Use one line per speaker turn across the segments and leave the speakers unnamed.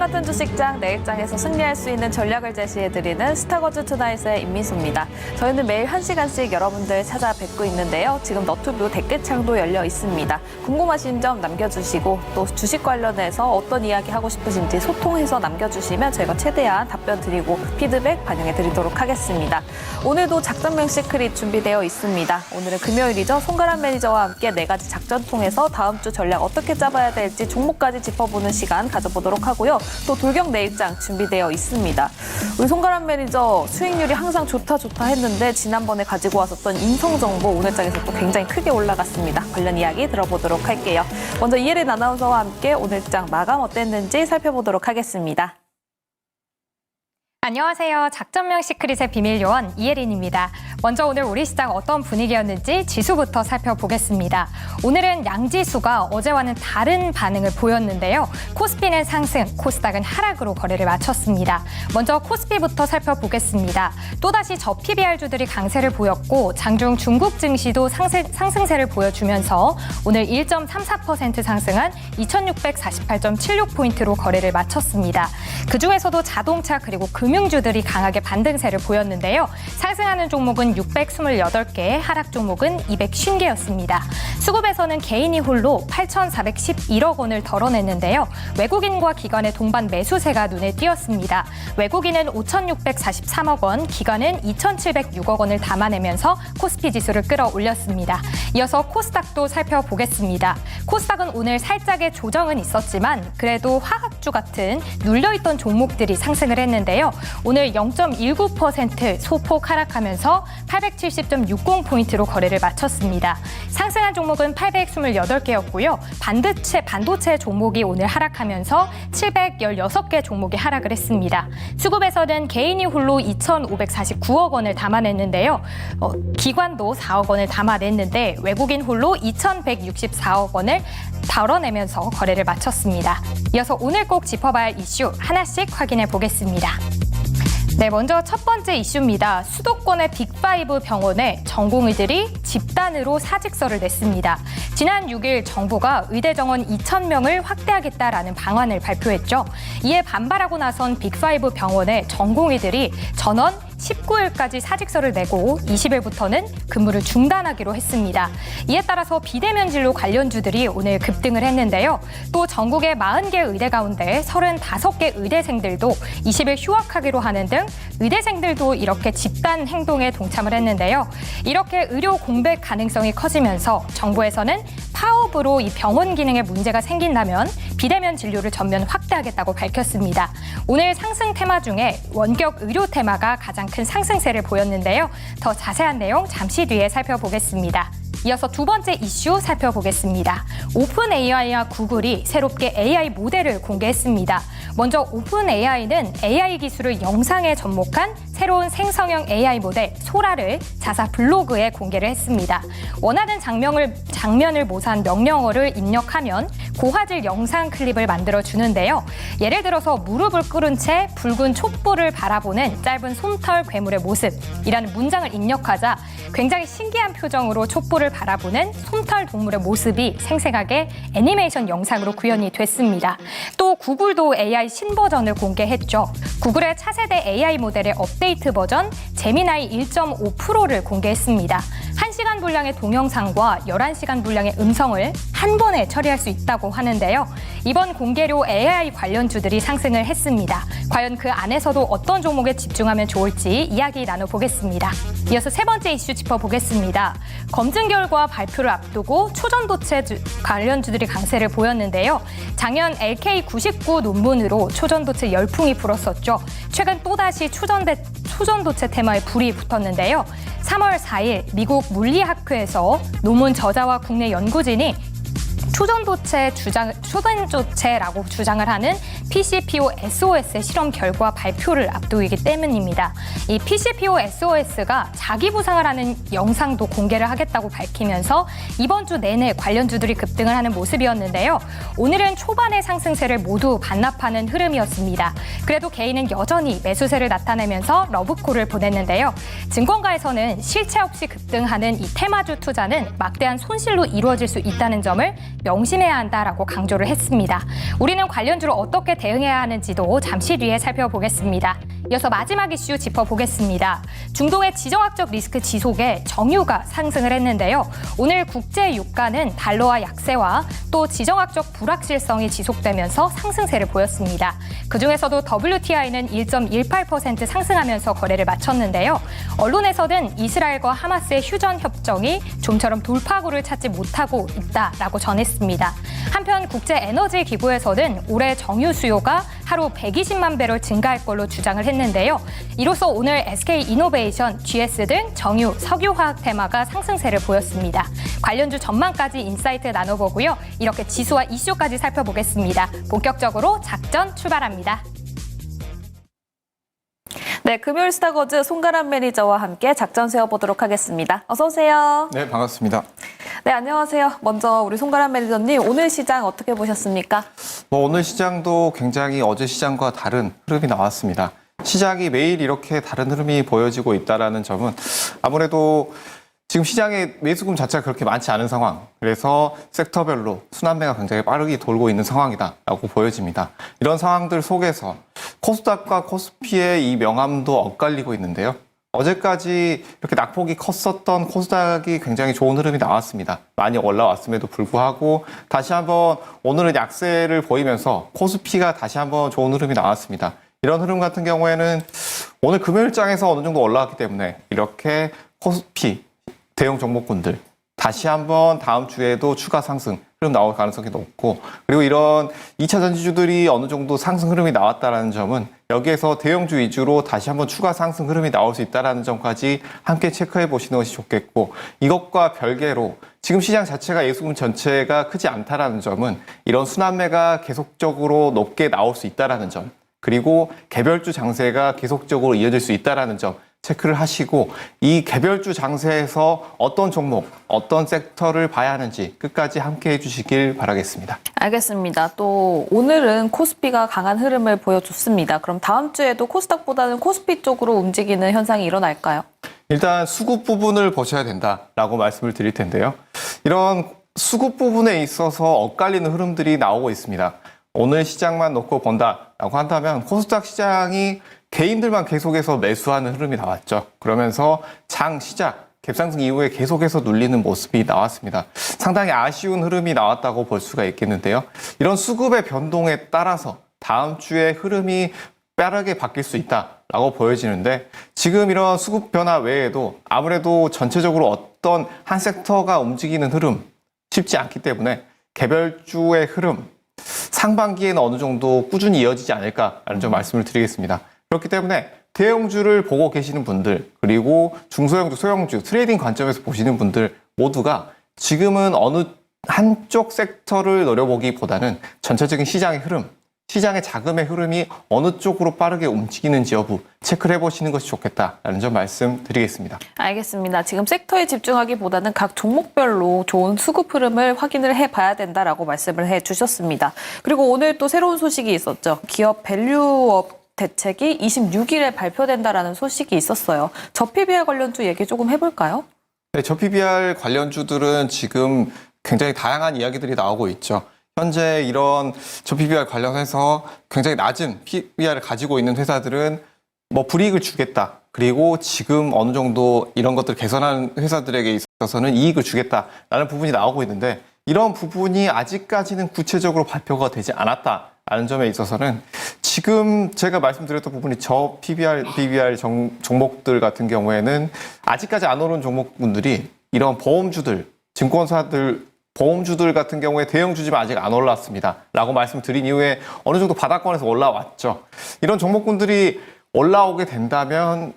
같은 주식장 내일장에서 승리할 수 있는 전략을 제시해드리는 스타거즈 투나잇의 임민수입니다. 저희는 매일 1시간씩 여러분들 찾아뵙고 있는데요. 지금 너튜브 댓글창도 열려 있습니다. 궁금하신 점 남겨주시고 또 주식 관련해서 어떤 이야기 하고 싶으신지 소통해서 남겨주시면 저희가 최대한 답변 드리고 피드백 반영해드리도록 하겠습니다. 오늘도 작전명 시크릿 준비되어 있습니다. 오늘은 금요일이죠. 송가람 매니저와 함께 4가지 작전 통해서 다음 주 전략 어떻게 짜봐야 될지 종목까지 짚어보는 시간 가져보도록 하고요. 또 돌격 내일장 준비되어 있습니다. 우리 송가람 매니저 수익률이 항상 좋다 했는데 지난번에 가지고 왔었던 인성정보 오늘장에서 또 굉장히 크게 올라갔습니다. 관련 이야기 들어보도록 할게요. 먼저 이혜린 아나운서와 함께 오늘장 마감 어땠는지 살펴보도록 하겠습니다.
안녕하세요. 작전명 시크릿의 비밀 요원 이혜린입니다. 먼저 오늘 우리 시장 어떤 분위기였는지 지수부터 살펴보겠습니다. 오늘은 양지수가 어제와는 다른 반응을 보였는데요. 코스피는 상승, 코스닥은 하락으로 거래를 마쳤습니다. 먼저 코스피부터 살펴보겠습니다. 또다시 저PBR주들이 강세를 보였고 장중 중국 증시도 상승세를 보여주면서 오늘 1.34% 상승한 2648.76포인트로 거래를 마쳤습니다. 그중에서도 자동차 그리고 금융주들이 강하게 반등세를 보였는데요. 상승하는 종목은 628개, 하락 종목은 250개였습니다. 수급에서는 개인이 홀로 8,411억 원을 덜어냈는데요. 외국인과 기관의 동반 매수세가 눈에 띄었습니다. 외국인은 5,643억 원, 기관은 2,706억 원을 담아내면서 코스피 지수를 끌어올렸습니다. 이어서 코스닥도 살펴보겠습니다. 코스닥은 오늘 살짝의 조정은 있었지만 그래도 화학주 같은 눌려있던 종목들이 상승을 했는데요. 오늘 0.19% 소폭 하락하면서 870.60포인트로 거래를 마쳤습니다. 상승한 종목은 828개였고요. 반도체 종목이 오늘 하락하면서 716개 종목이 하락을 했습니다. 수급에서는 개인이 홀로 2,549억 원을 담아냈는데요. 기관도 4억 원을 담아냈는데 외국인 홀로 2,164억 원을 덜어내면서 거래를 마쳤습니다. 이어서 오늘 꼭 짚어봐야 할 이슈 하나씩 확인해 보겠습니다. 네, 먼저 첫 번째 이슈입니다. 수도권의 빅5 병원에 전공의들이 집단으로 사직서를 냈습니다. 지난 6일 정부가 의대 정원 2,000명을 확대하겠다라는 방안을 발표했죠. 이에 반발하고 나선 빅5 병원의 전공의들이 전원 19일까지 사직서를 내고 20일부터는 근무를 중단하기로 했습니다. 이에 따라서 비대면 진료 관련주들이 오늘 급등을 했는데요. 또 전국의 40개 의대 가운데 35개 의대생들도 20일 휴학하기로 하는 등 의대생들도 이렇게 집단 행동에 동참을 했는데요. 이렇게 의료 공백 가능성이 커지면서 정부에서는 파업으로 이 병원 기능에 문제가 생긴다면 비대면 진료를 전면 확대하겠다고 밝혔습니다. 오늘 상승 테마 중에 원격 의료 테마가 가장 큰 상승세를 보였는데요. 더 자세한 내용 잠시 뒤에 살펴보겠습니다. 이어서 두 번째 이슈 살펴보겠습니다. 오픈 AI와 구글이 새롭게 AI 모델을 공개했습니다. 먼저 오픈 AI는 AI 기술을 영상에 접목한 새로운 생성형 AI 모델 소라를 자사 블로그에 공개를 했습니다. 원하는 장면을 모사한 명령어를 입력하면 고화질 영상 클립을 만들어 주는데요. 예를 들어서 무릎을 꿇은 채 붉은 촛불을 바라보는 짧은 솜털 괴물의 모습이라는 문장을 입력하자 굉장히 신기한 표정으로 촛불을 바라보는 솜털 동물의 모습이 생생하게 애니메이션 영상으로 구현이 됐습니다. 또 구글도 AI 신버전을 공개했죠. 구글의 차세대 AI 모델의 업데이트 버전 제미나이 1.5%를 공개했습니다. 1시간 분량의 동영상과 11시간 분량의 음성을 한 번에 처리할 수 있다고 하는데요. 이번 공개로 AI 관련주들이 상승을 했습니다. 과연 그 안에서도 어떤 종목에 집중하면 좋을지 이야기 나눠보겠습니다. 이어서 세 번째 이슈 짚어보겠습니다. 검증 결과 발표를 앞두고 초전도체 관련주들이 강세를 보였는데요. 작년 LK99 논문으로 초전도체 열풍이 불었었죠. 최근 또다시 초전도체 테마에 불이 붙었는데요. 3월 4일 미국 물리학회에서 논문 저자와 국내 연구진이 초전도체라고 주장을 하는 PCPO-SOS의 실험 결과 발표를 앞두기 때문입니다. 이 PCPO-SOS가 자기 부상을 하는 영상도 공개를 하겠다고 밝히면서 이번 주 내내 관련주들이 급등을 하는 모습이었는데요. 오늘은 초반의 상승세를 모두 반납하는 흐름이었습니다. 그래도 개인은 여전히 매수세를 나타내면서 러브콜을 보냈는데요. 증권가에서는 실체 없이 급등하는 이 테마주 투자는 막대한 손실로 이루어질 수 있다는 점을 명심해야 한다라고 강조를 했습니다. 우리는 관련주로 어떻게 대응해야 하는지도 잠시 뒤에 살펴보겠습니다. 이어서 마지막 이슈 짚어보겠습니다. 중동의 지정학적 리스크 지속에 정유가 상승을 했는데요. 오늘 국제 유가는 달러화 약세와 또 지정학적 불확실성이 지속되면서 상승세를 보였습니다. 그중에서도 WTI는 1.18% 상승하면서 거래를 마쳤는데요. 언론에서는 이스라엘과 하마스의 휴전 협정이 좀처럼 돌파구를 찾지 못하고 있다라고 전했습니다. 한편 국제에너지기구에서는 올해 정유 수요가 하루 120만 배럴 증가할 걸로 주장을 했는데요. 이로써 오늘 SK이노베이션, GS 등 정유, 석유화학 테마가 상승세를 보였습니다. 관련주 전망까지 인사이트 나눠보고요. 이렇게 지수와 이슈까지 살펴보겠습니다. 본격적으로 작전 출발합니다.
네, 금요일 스타거즈 송가람 매니저와 함께 작전 세워보도록 하겠습니다. 어서 오세요.
네, 반갑습니다.
네, 안녕하세요. 먼저 우리 송가람 매니저님, 오늘 시장 어떻게 보셨습니까?
오늘 시장도 굉장히 어제 시장과 다른 흐름이 나왔습니다. 시장이 매일 이렇게 다른 흐름이 보여지고 있다는 점은 아무래도 지금 시장의 매수금 자체가 그렇게 많지 않은 상황, 그래서 섹터별로 순환매가 굉장히 빠르게 돌고 있는 상황이다라고 보여집니다. 이런 상황들 속에서 코스닥과 코스피의 이 명암도 엇갈리고 있는데요. 어제까지 이렇게 낙폭이 컸었던 코스닥이 굉장히 좋은 흐름이 나왔습니다. 많이 올라왔음에도 불구하고 다시 한번 오늘은 약세를 보이면서 코스피가 다시 한번 좋은 흐름이 나왔습니다. 이런 흐름 같은 경우에는 오늘 금요일장에서 어느 정도 올라왔기 때문에 이렇게 코스피 대형 종목군들 다시 한번 다음 주에도 추가 상승 흐름 나올 가능성이 높고, 그리고 이런 2차 전지주들이 어느 정도 상승 흐름이 나왔다는 점은 여기에서 대형주 위주로 다시 한번 추가 상승 흐름이 나올 수 있다는 점까지 함께 체크해 보시는 것이 좋겠고, 이것과 별개로 지금 시장 자체가 예수금 전체가 크지 않다라는 점은 이런 순환매가 계속적으로 높게 나올 수 있다는 점, 그리고 개별주 장세가 계속적으로 이어질 수 있다는 점 체크를 하시고, 이 개별주 장세에서 어떤 종목, 어떤 섹터를 봐야 하는지 끝까지 함께 해주시길 바라겠습니다.
알겠습니다. 또 오늘은 코스피가 강한 흐름을 보여줬습니다. 그럼 다음 주에도 코스닥보다는 코스피 쪽으로 움직이는 현상이 일어날까요?
일단 수급 부분을 보셔야 된다라고 말씀을 드릴 텐데요. 이런 수급 부분에 있어서 엇갈리는 흐름들이 나오고 있습니다. 오늘 시장만 놓고 본다라고 한다면 코스닥 시장이 개인들만 계속해서 매수하는 흐름이 나왔죠. 그러면서 장 시작, 갭상승 이후에 계속해서 눌리는 모습이 나왔습니다. 상당히 아쉬운 흐름이 나왔다고 볼 수가 있겠는데요. 이런 수급의 변동에 따라서 다음 주에 흐름이 빠르게 바뀔 수 있다라고 보여지는데, 지금 이런 수급 변화 외에도 아무래도 전체적으로 어떤 한 섹터가 움직이는 흐름 쉽지 않기 때문에 개별주의 흐름 상반기에는 어느 정도 꾸준히 이어지지 않을까라는 점 말씀을 드리겠습니다. 그렇기 때문에 대형주를 보고 계시는 분들, 그리고 중소형주, 소형주, 트레이딩 관점에서 보시는 분들 모두가 지금은 어느 한쪽 섹터를 노려보기보다는 전체적인 시장의 흐름, 시장의 자금의 흐름이 어느 쪽으로 빠르게 움직이는지 여부 체크를 해보시는 것이 좋겠다라는 점 말씀드리겠습니다.
알겠습니다. 지금 섹터에 집중하기보다는 각 종목별로 좋은 수급 흐름을 확인을 해봐야 된다라고 말씀을 해주셨습니다. 그리고 오늘 또 새로운 소식이 있었죠. 기업 밸류업 대책이 26일에 발표된다라는 소식이 있었어요. 저 PBR 관련주 얘기 조금 해볼까요?
네, 저 PBR 관련주들은 지금 굉장히 다양한 이야기들이 나오고 있죠. 현재 이런 저 PBR 관련해서 굉장히 낮은 PBR을 가지고 있는 회사들은 뭐 불이익을 주겠다, 그리고 지금 어느 정도 이런 것들을 개선하는 회사들에게 있어서는 이익을 주겠다라는 부분이 나오고 있는데, 이런 부분이 아직까지는 구체적으로 발표가 되지 않았다라는 점에 있어서는 지금 제가 말씀드렸던 부분이 저 PBR, BBR 종목들 같은 경우에는 아직까지 안 오른 종목분들이 이런 보험주들, 증권사들, 보험주들 같은 경우에 대형주지만 아직 안 올랐습니다 라고 말씀드린 이후에 어느 정도 바닥권에서 올라왔죠. 이런 종목군들이 올라오게 된다면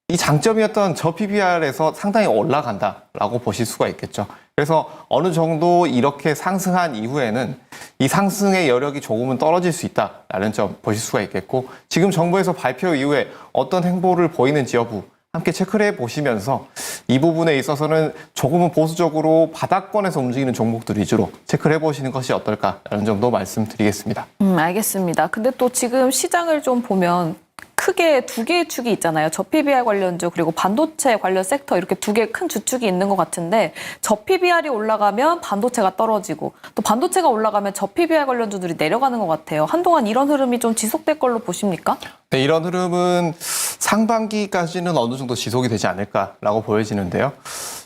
이 장점이었던 저 PBR에서 상당히 올라간다라고 보실 수가 있겠죠. 그래서 어느 정도 이렇게 상승한 이후에는 이 상승의 여력이 조금은 떨어질 수 있다라는 점 보실 수가 있겠고, 지금 정부에서 발표 이후에 어떤 행보를 보이는지 여부 함께 체크를 해보시면서 이 부분에 있어서는 조금은 보수적으로 바닥권에서 움직이는 종목들 위주로 체크를 해보시는 것이 어떨까라는 점도 말씀드리겠습니다.
알겠습니다. 근데 또 지금 시장을 좀 보면 크게 두 개의 축이 있잖아요. 저PBR 관련주 그리고 반도체 관련 섹터 이렇게 두 개의 큰 주축이 있는 것 같은데 저PBR이 올라가면 반도체가 떨어지고 또 반도체가 올라가면 저PBR 관련주들이 내려가는 것 같아요. 한동안 이런 흐름이 좀 지속될 걸로 보십니까?
네, 이런 흐름은 상반기까지는 어느 정도 지속이 되지 않을까라고 보여지는데요.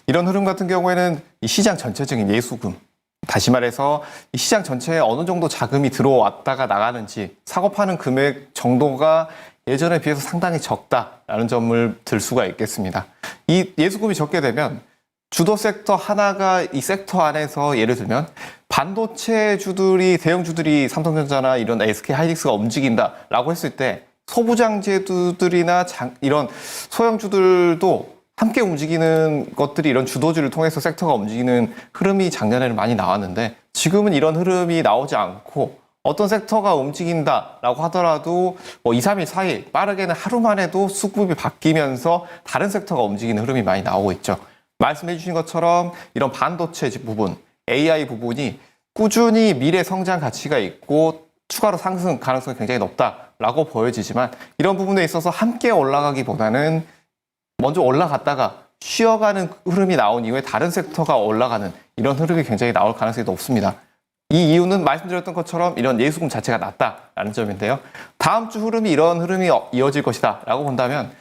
이런 흐름 같은 경우에는 이 시장 전체적인 예수금, 다시 말해서 이 시장 전체에 어느 정도 자금이 들어왔다가 나가는지 사고 파는 금액 정도가 예전에 비해서 상당히 적다라는 점을 들 수가 있겠습니다. 이 예수금이 적게 되면 주도 섹터 하나가 이 섹터 안에서 예를 들면 반도체 주들이 대형주들이 삼성전자나 이런 SK하이닉스가 움직인다라고 했을 때 소부장제주들이나 이런 소형주들도 함께 움직이는 것들이 이런 주도주를 통해서 섹터가 움직이는 흐름이 작년에는 많이 나왔는데 지금은 이런 흐름이 나오지 않고 어떤 섹터가 움직인다라고 하더라도 뭐 2, 3일, 4일 빠르게는 하루 만에도 수급이 바뀌면서 다른 섹터가 움직이는 흐름이 많이 나오고 있죠. 말씀해 주신 것처럼 이런 반도체 부분, AI 부분이 꾸준히 미래 성장 가치가 있고 추가로 상승 가능성이 굉장히 높다라고 보여지지만 이런 부분에 있어서 함께 올라가기보다는 먼저 올라갔다가 쉬어가는 흐름이 나온 이후에 다른 섹터가 올라가는 이런 흐름이 굉장히 나올 가능성이 높습니다. 이 이유는 말씀드렸던 것처럼 이런 예수금 자체가 낮다라는 점인데요. 다음 주 흐름이 이런 흐름이 이어질 것이다 라고 본다면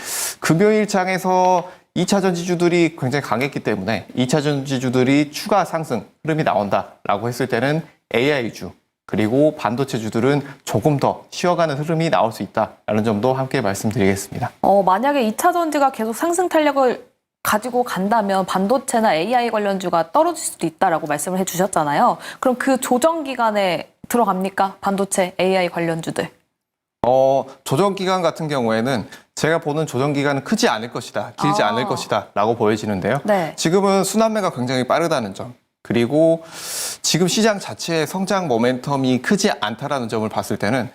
금요일 장에서 2차 전지주들이 굉장히 강했기 때문에 2차 전지주들이 추가 상승 흐름이 나온다라고 했을 때는 AI주 그리고 반도체주들은 조금 더 쉬어가는 흐름이 나올 수 있다라는 점도 함께 말씀드리겠습니다.
만약에 2차 전지가 계속 상승 탄력을 가지고 간다면 반도체나 AI 관련주가 떨어질 수도 있다라고 말씀을 해주셨잖아요. 그럼 그 조정 기간에 들어갑니까? 반도체, AI 관련주들.
조정 기간 같은 경우에는 제가 보는 조정 기간은 크지 않을 것이다, 길지 않을 것이다 라고 보여지는데요.
네.
지금은 순환매가 굉장히 빠르다는 점, 그리고 지금 시장 자체의 성장 모멘텀이 크지 않다라는 점을 봤을 때는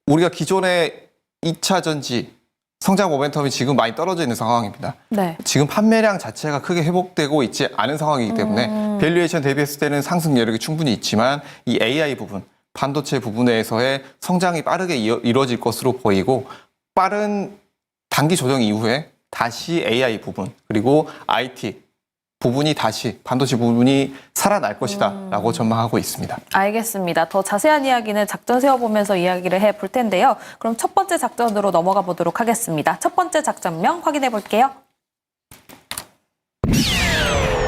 우리가 기존의 2차 전지 성장 모멘텀이 지금 많이 떨어져 있는 상황입니다.
네.
지금 판매량 자체가 크게 회복되고 있지 않은 상황이기 때문에 밸류에이션 대비했을 때는 상승 여력이 충분히 있지만 이 AI 부분, 반도체 부분에서의 성장이 빠르게 이루어질 것으로 보이고 빠른 단기 조정 이후에 다시 AI 부분 그리고 IT 부분이 다시 반도체 부분이 살아날 것이다 라고 전망하고 있습니다.
알겠습니다. 더 자세한 이야기는 작전 세워보면서 이야기를 해볼 텐데요. 그럼 첫 번째 작전으로 넘어가 보도록 하겠습니다. 첫 번째 작전명 확인해 볼게요.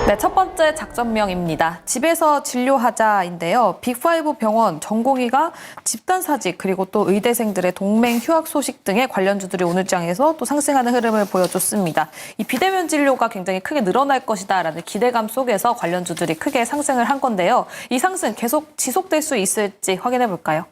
네, 첫 번째 작전명입니다. 집에서 진료하자인데요. 빅5 병원, 전공의가 집단사직 그리고 또 의대생들의 동맹 휴학 소식 등의 관련주들이 오늘 장에서 또 상승하는 흐름을 보여줬습니다. 이 비대면 진료가 굉장히 크게 늘어날 것이다라는 기대감 속에서 관련주들이 크게 상승을 한 건데요. 이 상승 계속 지속될 수 있을지 확인해 볼까요?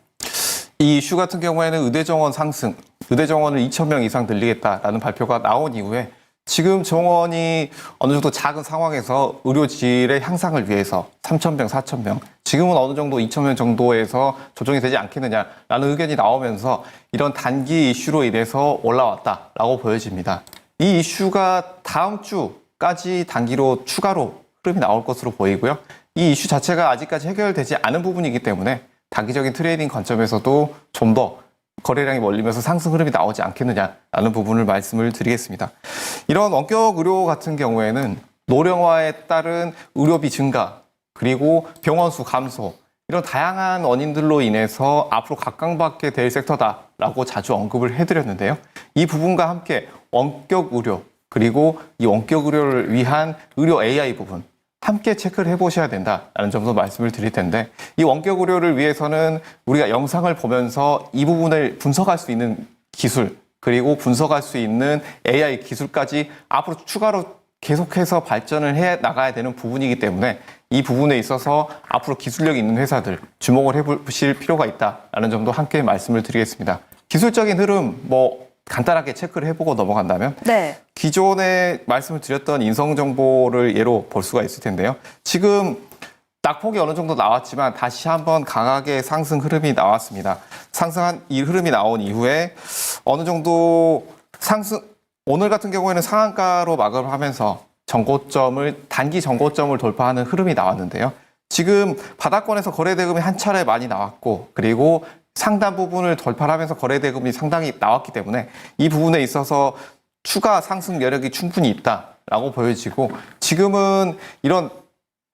이 이슈 같은 경우에는 의대 정원 상승, 의대 정원을 2,000명 이상 늘리겠다라는 발표가 나온 이후에 지금 정원이 어느 정도 작은 상황에서 의료질의 향상을 위해서 3,000명, 4,000명, 지금은 어느 정도 2,000명 정도에서 조정이 되지 않겠느냐라는 의견이 나오면서 이런 단기 이슈로 인해서 올라왔다라고 보여집니다. 이 이슈가 다음 주까지 단기로 추가로 흐름이 나올 것으로 보이고요. 이 이슈 자체가 아직까지 해결되지 않은 부분이기 때문에 단기적인 트레이딩 관점에서도 좀 더 거래량이 몰리면서 상승 흐름이 나오지 않겠느냐라는 부분을 말씀을 드리겠습니다. 이런 원격 의료 같은 경우에는 노령화에 따른 의료비 증가 그리고 병원 수 감소 이런 다양한 원인들로 인해서 앞으로 각광받게 될 섹터다라고 자주 언급을 해드렸는데요. 이 부분과 함께 원격 의료 그리고 이 원격 의료를 위한 의료 AI 부분 함께 체크를 해보셔야 된다라는 점도 말씀을 드릴 텐데 이 원격 의료를 위해서는 우리가 영상을 보면서 이 부분을 분석할 수 있는 기술 그리고 분석할 수 있는 AI 기술까지 앞으로 추가로 계속해서 발전을 해 나가야 되는 부분이기 때문에 이 부분에 있어서 앞으로 기술력 있는 회사들 주목을 해보실 필요가 있다라는 점도 함께 말씀을 드리겠습니다. 기술적인 흐름 간단하게 체크를 해보고 넘어간다면
네. 기존에
말씀을 드렸던 인성정보를 예로 볼 수가 있을 텐데요. 지금 낙폭이 어느 정도 나왔지만 다시 한번 강하게 상승 흐름이 나왔습니다. 상승한 이 흐름이 나온 이후에 어느 정도 상승, 오늘 같은 경우에는 상한가로 마감을 하면서 단기 정고점을 돌파하는 흐름이 나왔는데요. 지금 바닥권에서 거래 대금이 한 차례 많이 나왔고 그리고 상단 부분을 돌파하면서 거래 대금이 상당히 나왔기 때문에 이 부분에 있어서 추가 상승 여력이 충분히 있다라고 보여지고 지금은 이런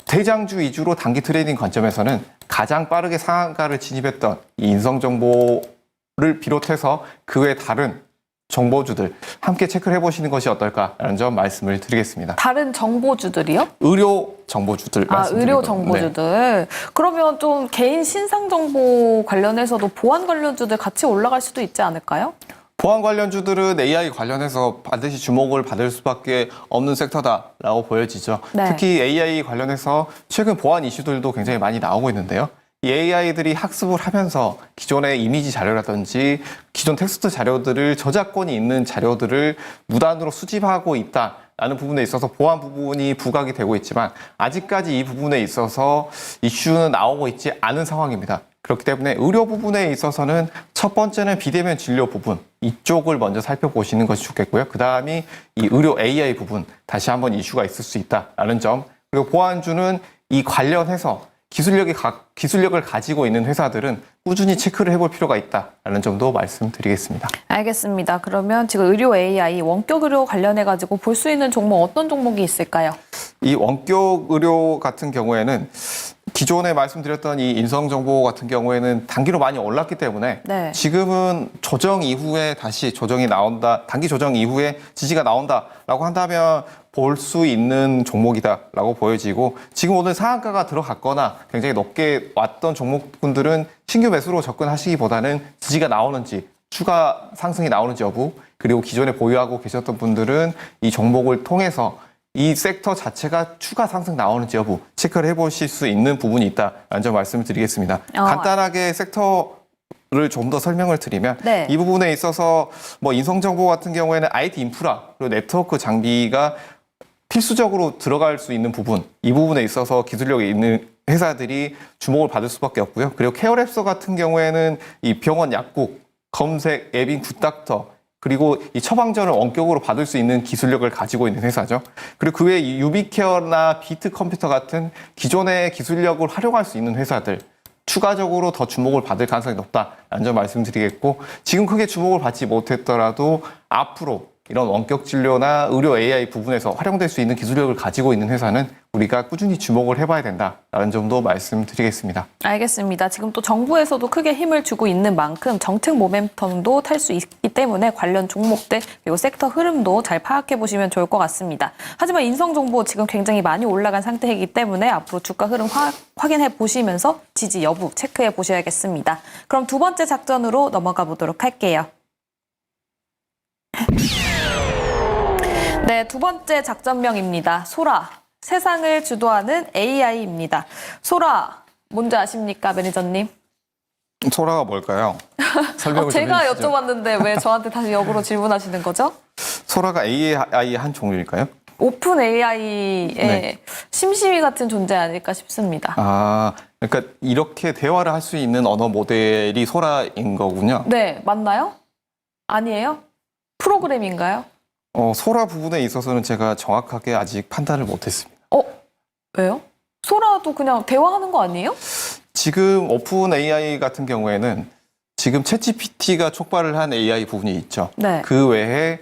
대장주 위주로 단기 트레이딩 관점에서는 가장 빠르게 상한가를 진입했던 이 인성정보를 비롯해서 그 외 다른 정보주들 함께 체크를 해보시는 것이 어떨까라는 점 말씀을 드리겠습니다.
다른 정보주들이요?
의료 정보주들 말씀드리고.
의료 정보주들. 그러면 좀 개인 신상 정보 관련해서도 보안 관련주들 같이 올라갈 수도 있지 않을까요?
보안 관련주들은 AI 관련해서 반드시 주목을 받을 수밖에 없는 섹터다라고 보여지죠.
네.
특히 AI 관련해서 최근 보안 이슈들도 굉장히 많이 나오고 있는데요. 이 AI들이 학습을 하면서 기존의 이미지 자료라든지 기존 텍스트 자료들을 저작권이 있는 자료들을 무단으로 수집하고 있다라는 부분에 있어서 보안 부분이 부각이 되고 있지만 아직까지 이 부분에 있어서 이슈는 나오고 있지 않은 상황입니다. 그렇기 때문에 의료 부분에 있어서는 첫 번째는 비대면 진료 부분 이쪽을 먼저 살펴보시는 것이 좋겠고요. 그 다음이 이 의료 AI 부분 다시 한번 이슈가 있을 수 있다라는 점. 그리고 보안주는 이 관련해서 기술력을 가지고 있는 회사들은 꾸준히 체크를 해볼 필요가 있다라는 점도 말씀드리겠습니다.
알겠습니다. 그러면 지금 의료 AI, 원격 의료 관련해가지고 볼 수 있는 종목 어떤 종목이 있을까요?
이 원격 의료 같은 경우에는 기존에 말씀드렸던 이 인성정보 같은 경우에는 단기로 많이 올랐기 때문에
네.
지금은 조정 이후에 다시 조정이 나온다, 단기 조정 이후에 지지가 나온다라고 한다면 볼 수 있는 종목이다라고 보여지고 지금 오늘 상한가가 들어갔거나 굉장히 높게 왔던 종목분들은 신규 매수로 접근하시기보다는 지지가 나오는지 추가 상승이 나오는지 여부 그리고 기존에 보유하고 계셨던 분들은 이 종목을 통해서 이 섹터 자체가 추가 상승 나오는지 여부 체크를 해보실 수 있는 부분이 있다라는 점 말씀을 드리겠습니다. 간단하게 섹터를 좀 더 설명을 드리면
네.
이 부분에 있어서 뭐 인성정보 같은 경우에는 IT 인프라 그리고 네트워크 장비가 필수적으로 들어갈 수 있는 부분 이 부분에 있어서 기술력이 있는 회사들이 주목을 받을 수밖에 없고요. 그리고 케어랩서 같은 경우에는 이 병원 약국, 검색, 앱인 굿닥터 그리고 이 처방전을 원격으로 받을 수 있는 기술력을 가지고 있는 회사죠. 그리고 그 외에 유비케어나 비트컴퓨터 같은 기존의 기술력을 활용할 수 있는 회사들 추가적으로 더 주목을 받을 가능성이 높다라는 점 말씀드리겠고 지금 크게 주목을 받지 못했더라도 앞으로 이런 원격 진료나 의료 AI 부분에서 활용될 수 있는 기술력을 가지고 있는 회사는 우리가 꾸준히 주목을 해봐야 된다라는 점도 말씀드리겠습니다.
알겠습니다. 지금 또 정부에서도 크게 힘을 주고 있는 만큼 정책 모멘텀도 탈 수 있기 때문에 관련 종목들 그리고 섹터 흐름도 잘 파악해 보시면 좋을 것 같습니다. 하지만 인성정보 지금 굉장히 많이 올라간 상태이기 때문에 앞으로 주가 흐름 확인해 보시면서 지지 여부 체크해 보셔야겠습니다. 그럼 두 번째 작전으로 넘어가 보도록 할게요. 네, 두 번째 작전명입니다. 소라, 세상을 주도하는 AI입니다. 소라, 뭔지 아십니까, 매니저님?
소라가 뭘까요? 설명을 좀
제가
해주시죠.
여쭤봤는데 왜 저한테 다시 역으로 질문하시는 거죠?
소라가 AI의 한 종류일까요?
오픈 AI의
네.
심심이 같은 존재 아닐까 싶습니다.
아, 그러니까 이렇게 대화를 할 수 있는 언어 모델이 소라인 거군요.
네, 맞나요? 아니에요? 프로그램인가요?
소라 부분에 있어서는 제가 정확하게 아직 판단을 못했습니다.
왜요? 소라도 그냥 대화하는 거 아니에요?
지금 오픈 AI 같은 경우에는 지금 챗GPT가 촉발을 한 AI 부분이 있죠.
네.
그 외에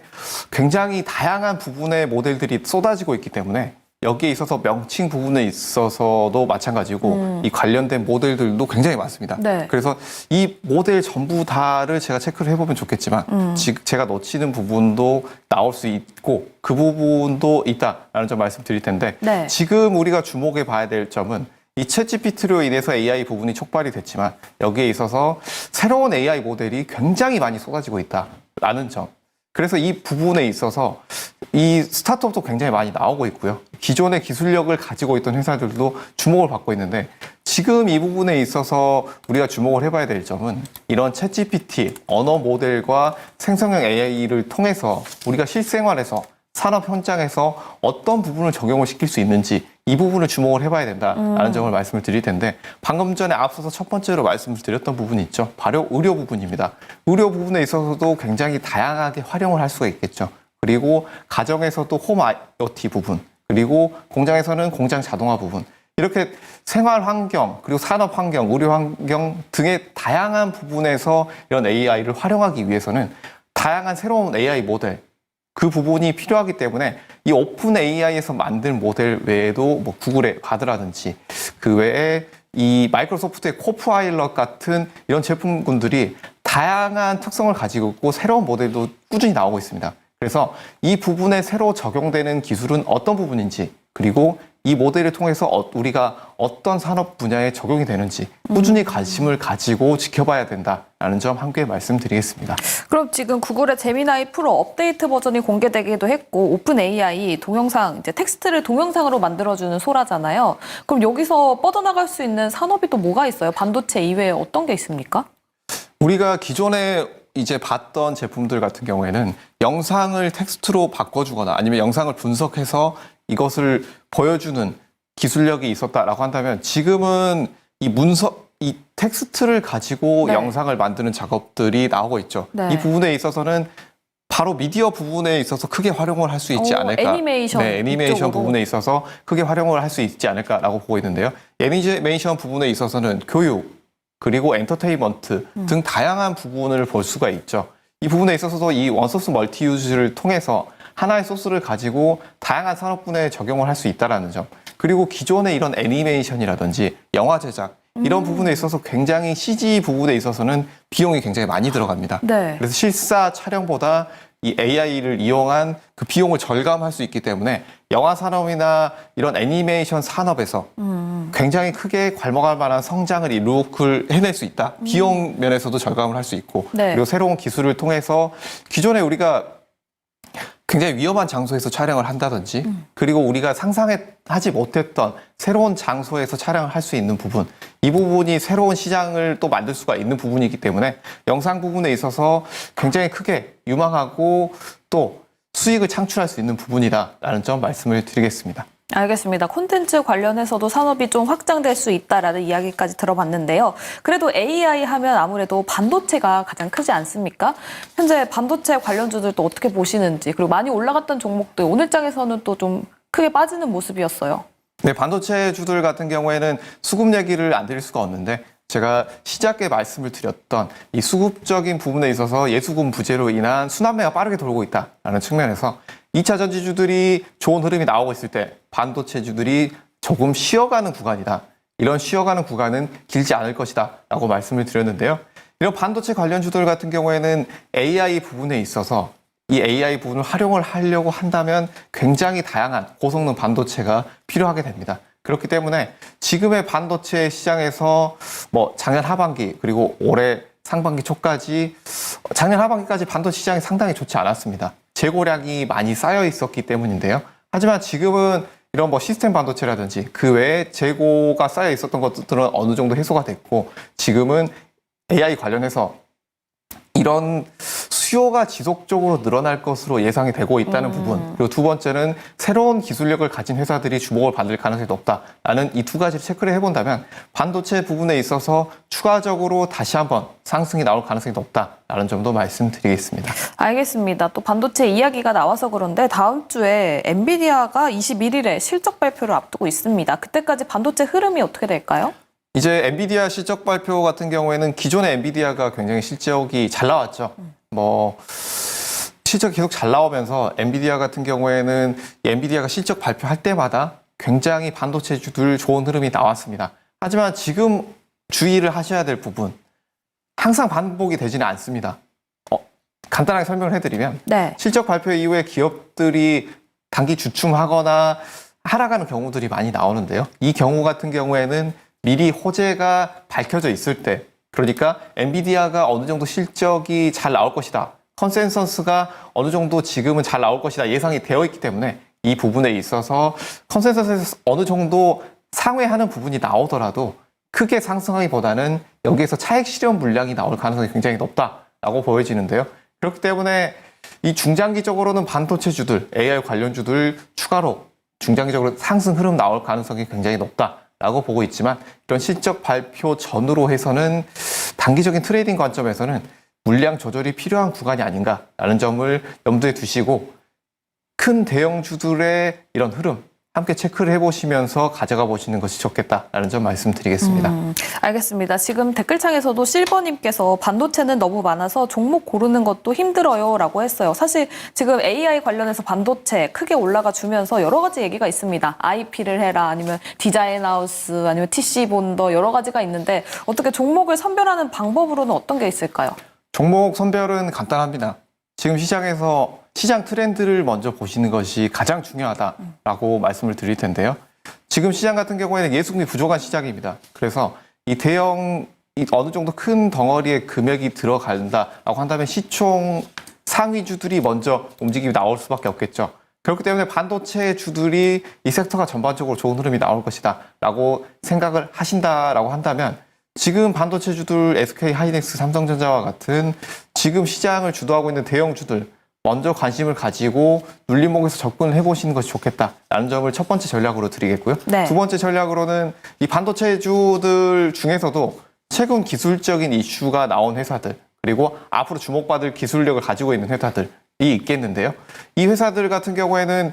굉장히 다양한 부분의 모델들이 쏟아지고 있기 때문에 여기에 있어서 명칭 부분에 있어서도 마찬가지고 이 관련된 모델들도 굉장히 많습니다.
네.
그래서 이 모델 전부 다를 제가 체크를 해보면 좋겠지만 제가 놓치는 부분도 나올 수 있고 그 부분도 있다라는 점 말씀드릴 텐데
네.
지금 우리가 주목해 봐야 될 점은 이 챗GPT로 인해서 AI 부분이 촉발이 됐지만 여기에 있어서 새로운 AI 모델이 굉장히 많이 쏟아지고 있다라는 점. 그래서 이 부분에 있어서 이 스타트업도 굉장히 많이 나오고 있고요. 기존의 기술력을 가지고 있던 회사들도 주목을 받고 있는데 지금 이 부분에 있어서 우리가 주목을 해봐야 될 점은 이런 챗GPT, 언어 모델과 생성형 AI를 통해서 우리가 실생활에서 산업 현장에서 어떤 부분을 적용을 시킬 수 있는지 이 부분을 주목을 해봐야 된다라는 점을 말씀을 드릴 텐데 방금 전에 앞서서 첫 번째로 말씀을 드렸던 부분이 있죠. 바로 의료 부분입니다. 의료 부분에 있어서도 굉장히 다양하게 활용을 할 수가 있겠죠. 그리고 가정에서도 홈 IoT 부분, 그리고 공장에서는 공장 자동화 부분 이렇게 생활 환경, 그리고 산업 환경, 의료 환경 등의 다양한 부분에서 이런 AI를 활용하기 위해서는 다양한 새로운 AI 모델, 그 부분이 필요하기 때문에 이 오픈 AI에서 만든 모델 외에도 뭐 구글의 바드라든지 그 외에 이 마이크로소프트의 코파일럿 같은 이런 제품군들이 다양한 특성을 가지고 있고 새로운 모델도 꾸준히 나오고 있습니다. 그래서 이 부분에 새로 적용되는 기술은 어떤 부분인지, 그리고 이 모델을 통해서 우리가 어떤 산업 분야에 적용이 되는지 꾸준히 관심을 가지고 지켜봐야 된다라는 점 함께 말씀드리겠습니다.
그럼 지금 구글의 제미나이 프로 업데이트 버전이 공개되기도 했고 오픈 AI 동영상 이제 텍스트를 동영상으로 만들어주는 소라잖아요. 그럼 여기서 뻗어나갈 수 있는 산업이 또 뭐가 있어요? 반도체 이외에 어떤 게 있습니까?
우리가 기존에 이제 봤던 제품들 같은 경우에는 영상을 텍스트로 바꿔주거나 아니면 영상을 분석해서 이것을 보여주는 기술력이 있었다라고 한다면 지금은 이 텍스트를 가지고
네.
영상을 만드는 작업들이 나오고 있죠.
네.
이 부분에 있어서는 바로 미디어 부분에 있어서 크게 활용을 할 수 있지 않을까.
애니메이션
네, 애니메이션
이쪽으로.
부분에 있어서 크게 활용을 할 수 있지 않을까라고 보고 있는데요. 애니메이션 부분에 있어서는 교육, 그리고 엔터테인먼트 등 다양한 부분을 볼 수가 있죠. 이 부분에 있어서도 이 원소스 멀티유즈를 통해서 하나의 소스를 가지고 다양한 산업 분야에 적용을 할 수 있다는 점. 그리고 기존의 이런 애니메이션이라든지 영화 제작 이런 부분에 있어서 굉장히 CG 부분에 있어서는 비용이 굉장히 많이 들어갑니다.
네.
그래서 실사 촬영보다 이 AI를 이용한 그 비용을 절감할 수 있기 때문에 영화 산업이나 이런 애니메이션 산업에서 굉장히 크게 괄목할 만한 성장을 해낼 수 있다. 비용 면에서도 절감을 할 수 있고
네.
그리고 새로운 기술을 통해서 기존에 우리가 굉장히 위험한 장소에서 촬영을 한다든지 그리고 우리가 상상하지 못했던 새로운 장소에서 촬영을 할 수 있는 부분, 이 부분이 새로운 시장을 또 만들 수가 있는 부분이기 때문에 영상 부분에 있어서 굉장히 크게 유망하고 또 수익을 창출할 수 있는 부분이다라는 점 말씀을 드리겠습니다.
알겠습니다. 콘텐츠 관련해서도 산업이 좀 확장될 수 있다라는 이야기까지 들어봤는데요. 그래도 AI 하면 아무래도 반도체가 가장 크지 않습니까? 현재 반도체 관련주들도 어떻게 보시는지, 그리고 많이 올라갔던 종목들 오늘 장에서는 또 좀 크게 빠지는 모습이었어요.
네, 반도체주들 같은 경우에는 수급 얘기를 안 드릴 수가 없는데 제가 시작에 말씀을 드렸던 이 수급적인 부분에 있어서 예수금 부재로 인한 순환매가 빠르게 돌고 있다라는 측면에서 2차 전지주들이 좋은 흐름이 나오고 있을 때 반도체주들이 조금 쉬어가는 구간이다. 이런 쉬어가는 구간은 길지 않을 것이다 라고 말씀을 드렸는데요. 이런 반도체 관련주들 같은 경우에는 AI 부분에 있어서 이 AI 부분을 활용을 하려고 한다면 굉장히 다양한 고성능 반도체가 필요하게 됩니다. 그렇기 때문에 지금의 반도체 시장에서 뭐 작년 하반기 그리고 올해 상반기 초까지 작년 하반기까지 반도체 시장이 상당히 좋지 않았습니다. 재고량이 많이 쌓여 있었기 때문인데요. 하지만 지금은 이런 뭐 시스템 반도체라든지 그 외에 재고가 쌓여 있었던 것들은 어느 정도 해소가 됐고 지금은 AI 관련해서 이런 수요가 지속적으로 늘어날 것으로 예상이 되고 있다는 부분, 그리고 두 번째는 새로운 기술력을 가진 회사들이 주목을 받을 가능성이 높다라는 이 두 가지를 체크를 해본다면 반도체 부분에 있어서 추가적으로 다시 한번 상승이 나올 가능성이 높다라는 점도 말씀드리겠습니다.
알겠습니다. 또 반도체 이야기가 나와서 그런데 다음 주에 엔비디아가 21일에 실적 발표를 앞두고 있습니다. 그때까지 반도체 흐름이 어떻게 될까요?
이제 엔비디아 실적 발표 같은 경우에는 기존의 엔비디아가 굉장히 실적이 잘 나왔죠. 뭐 실적이 계속 잘 나오면서 엔비디아 같은 경우에는 엔비디아가 실적 발표할 때마다 굉장히 반도체주들 좋은 흐름이 나왔습니다. 하지만 지금 주의를 하셔야 될 부분, 항상 반복이 되지는 않습니다. 간단하게 설명을 해드리면
네.
실적 발표 이후에 기업들이 단기 주춤하거나 하락하는 경우들이 많이 나오는데요. 이 경우 같은 경우에는 미리 호재가 밝혀져 있을 때, 그러니까 엔비디아가 어느 정도 실적이 잘 나올 것이다, 컨센서스가 어느 정도 지금은 잘 나올 것이다 예상이 되어 있기 때문에 이 부분에 있어서 컨센서스에서 어느 정도 상회하는 부분이 나오더라도 크게 상승하기보다는 여기에서 차익 실현 물량이 나올 가능성이 굉장히 높다라고 보여지는데요. 그렇기 때문에 이 중장기적으로는 반도체주들, AI 관련주들 추가로 중장기적으로 상승 흐름 나올 가능성이 굉장히 높다라고 보고 있지만 이런 실적 발표 전후로 해서는 단기적인 트레이딩 관점에서는 물량 조절이 필요한 구간이 아닌가라는 점을 염두에 두시고 큰 대형주들의 이런 흐름, 함께 체크를 해보시면서 가져가 보시는 것이 좋겠다라는 점 말씀드리겠습니다.
알겠습니다. 지금 댓글창에서도 실버님께서 반도체는 너무 많아서 종목 고르는 것도 힘들어요 라고 했어요. 사실 지금 AI 관련해서 반도체 크게 올라가 주면서 여러 가지 얘기가 있습니다. IP를 해라, 아니면 디자인 하우스, 아니면 TC 본더 여러 가지가 있는데 어떻게 종목을 선별하는 방법으로는 어떤 게 있을까요?
종목 선별은 간단합니다. 지금 시장에서 시장 트렌드를 먼저 보시는 것이 가장 중요하다라고 말씀을 드릴 텐데요. 지금 시장 같은 경우에는 예수금이 부족한 시장입니다. 그래서 이 어느 정도 큰 덩어리의 금액이 들어간다라고 한다면 시총 상위주들이 먼저 움직임이 나올 수밖에 없겠죠. 그렇기 때문에 반도체 주들이 이 섹터가 전반적으로 좋은 흐름이 나올 것이다 라고 생각을 하신다라고 한다면 지금 반도체 주들 SK 하이닉스, 삼성전자와 같은 지금 시장을 주도하고 있는 대형주들 먼저 관심을 가지고 눌림목에서 접근을 해보시는 것이 좋겠다라는 점을 첫 번째 전략으로 드리겠고요.
네.
두 번째 전략으로는 이 반도체주들 중에서도 최근 기술적인 이슈가 나온 회사들 그리고 앞으로 주목받을 기술력을 가지고 있는 회사들이 있겠는데요. 이 회사들 같은 경우에는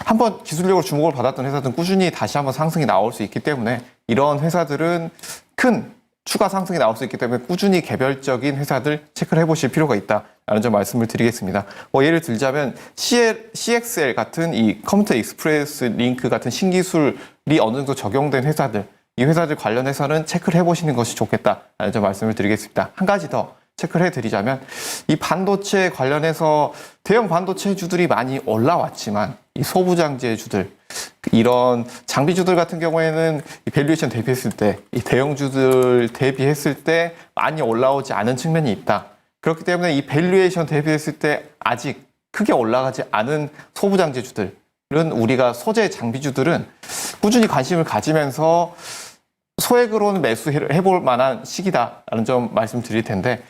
한번 기술력으로 주목을 받았던 회사들은 꾸준히 다시 한번 상승이 나올 수 있기 때문에 이런 회사들은 큰 추가 상승이 나올 수 있기 때문에 꾸준히 개별적인 회사들 체크를 해보실 필요가 있다라는 점 말씀을 드리겠습니다. 예를 들자면 CXL 같은 이 컴퓨터 익스프레스 링크 같은 신기술이 어느 정도 적용된 회사들, 이 회사들 관련해서는 체크를 해보시는 것이 좋겠다라는 점 말씀을 드리겠습니다. 한 가지 더 체크를 해드리자면 이 반도체 관련해서 대형 반도체주들이 많이 올라왔지만 이 소부장제주들 이런 장비주들 같은 경우에는 이 밸류에이션 대비했을 때 이 대형주들 대비했을 때 많이 올라오지 않은 측면이 있다. 그렇기 때문에 이 밸류에이션 대비했을 때 아직 크게 올라가지 않은 소부장제주들은 우리가 소재 장비주들은 꾸준히 관심을 가지면서 소액으로는 매수해볼 만한 시기다라는 점 말씀드릴 텐데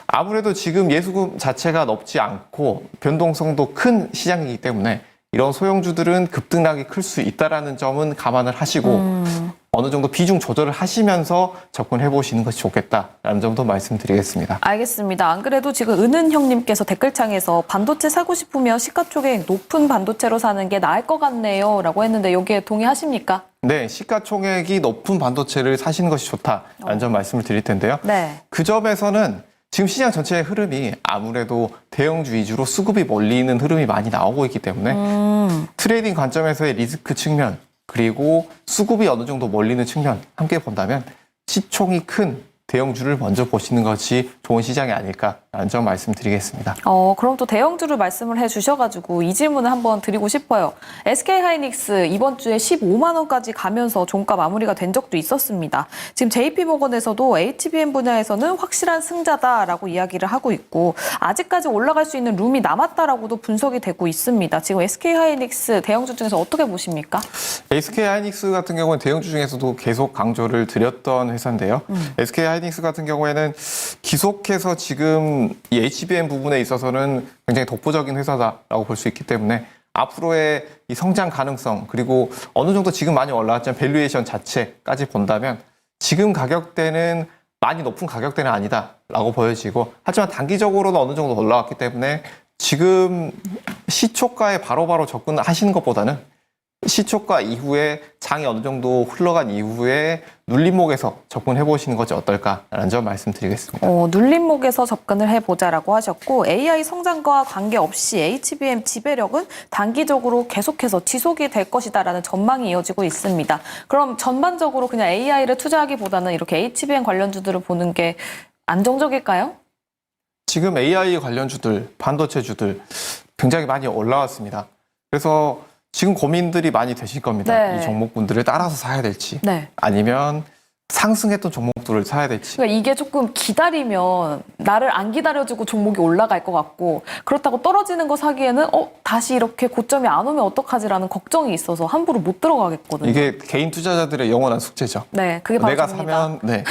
아무래도 지금 예수금 자체가 높지 않고 변동성도 큰 시장이기 때문에 이런 소형주들은 급등락이 클 수 있다는 점은 감안을 하시고 어느 정도 비중 조절을 하시면서 접근해 보시는 것이 좋겠다라는 점도 말씀드리겠습니다.
알겠습니다. 안 그래도 지금 은은 형님께서 댓글창에서 반도체 사고 싶으면 시가총액 높은 반도체로 사는 게 나을 것 같네요 라고 했는데 여기에 동의하십니까?
네, 시가총액이 높은 반도체를 사시는 것이 좋다라는 점 말씀을 드릴 텐데요.
네.
그 점에서는 지금 시장 전체의 흐름이 아무래도 대형주 위주로 수급이 몰리는 흐름이 많이 나오고 있기 때문에 트레이딩 관점에서의 리스크 측면 그리고 수급이 어느 정도 몰리는 측면 함께 본다면 시총이 큰 대형주를 먼저 보시는 것이 좋은 시장이 아닐까라는 점 말씀드리겠습니다.
그럼 또 대형주를 말씀을 해주셔가지고 이 질문을 한번 드리고 싶어요. SK 하이닉스 이번 주에 15만 원까지 가면서 종가 마무리가 된 적도 있었습니다. 지금 JP모건에서도 HBM 분야에서는 확실한 승자다라고 이야기를 하고 있고 아직까지 올라갈 수 있는 룸이 남았다라고도 분석이 되고 있습니다. 지금 SK 하이닉스 대형주 중에서 어떻게 보십니까?
SK 하이닉스 같은 경우는 대형주 중에서도 계속 강조를 드렸던 회사인데요. SK 하이닉스 같은 경우에는 계속해서 지금 이 HBM 부분에 있어서는 굉장히 독보적인 회사다라고 볼 수 있기 때문에 앞으로의 이 성장 가능성 그리고 어느 정도 지금 많이 올라왔지만 밸류에이션 자체까지 본다면 지금 가격대는 많이 높은 가격대는 아니다라고 보여지고 하지만 단기적으로는 어느 정도 올라왔기 때문에 지금 시초가에 바로바로 접근하시는 것보다는 시초가 이후에 장이 어느 정도 흘러간 이후에 눌림목에서 접근해 보시는 것이 어떨까라는 점 말씀드리겠습니다.
눌림목에서 접근을 해보자라고 하셨고 AI 성장과 관계없이 HBM 지배력은 단기적으로 계속해서 지속이 될 것이다라는 전망이 이어지고 있습니다. 그럼 전반적으로 그냥 AI를 투자하기보다는 이렇게 HBM 관련주들을 보는 게 안정적일까요?
지금 AI 관련주들, 반도체주들 굉장히 많이 올라왔습니다. 그래서 지금 고민들이 많이 되실 겁니다.
네.
이 종목군들을 따라서 사야 될지
네.
아니면 상승했던 종목들을 사야 될지.
그러니까 이게 조금 기다리면 나를 안 기다려주고 종목이 올라갈 것 같고 그렇다고 떨어지는 거 사기에는 다시 이렇게 고점이 안 오면 어떡하지라는 걱정이 있어서 함부로 못 들어가겠거든요.
이게 개인 투자자들의 영원한 숙제죠.
네, 그게 바로
내가
접니다.
사면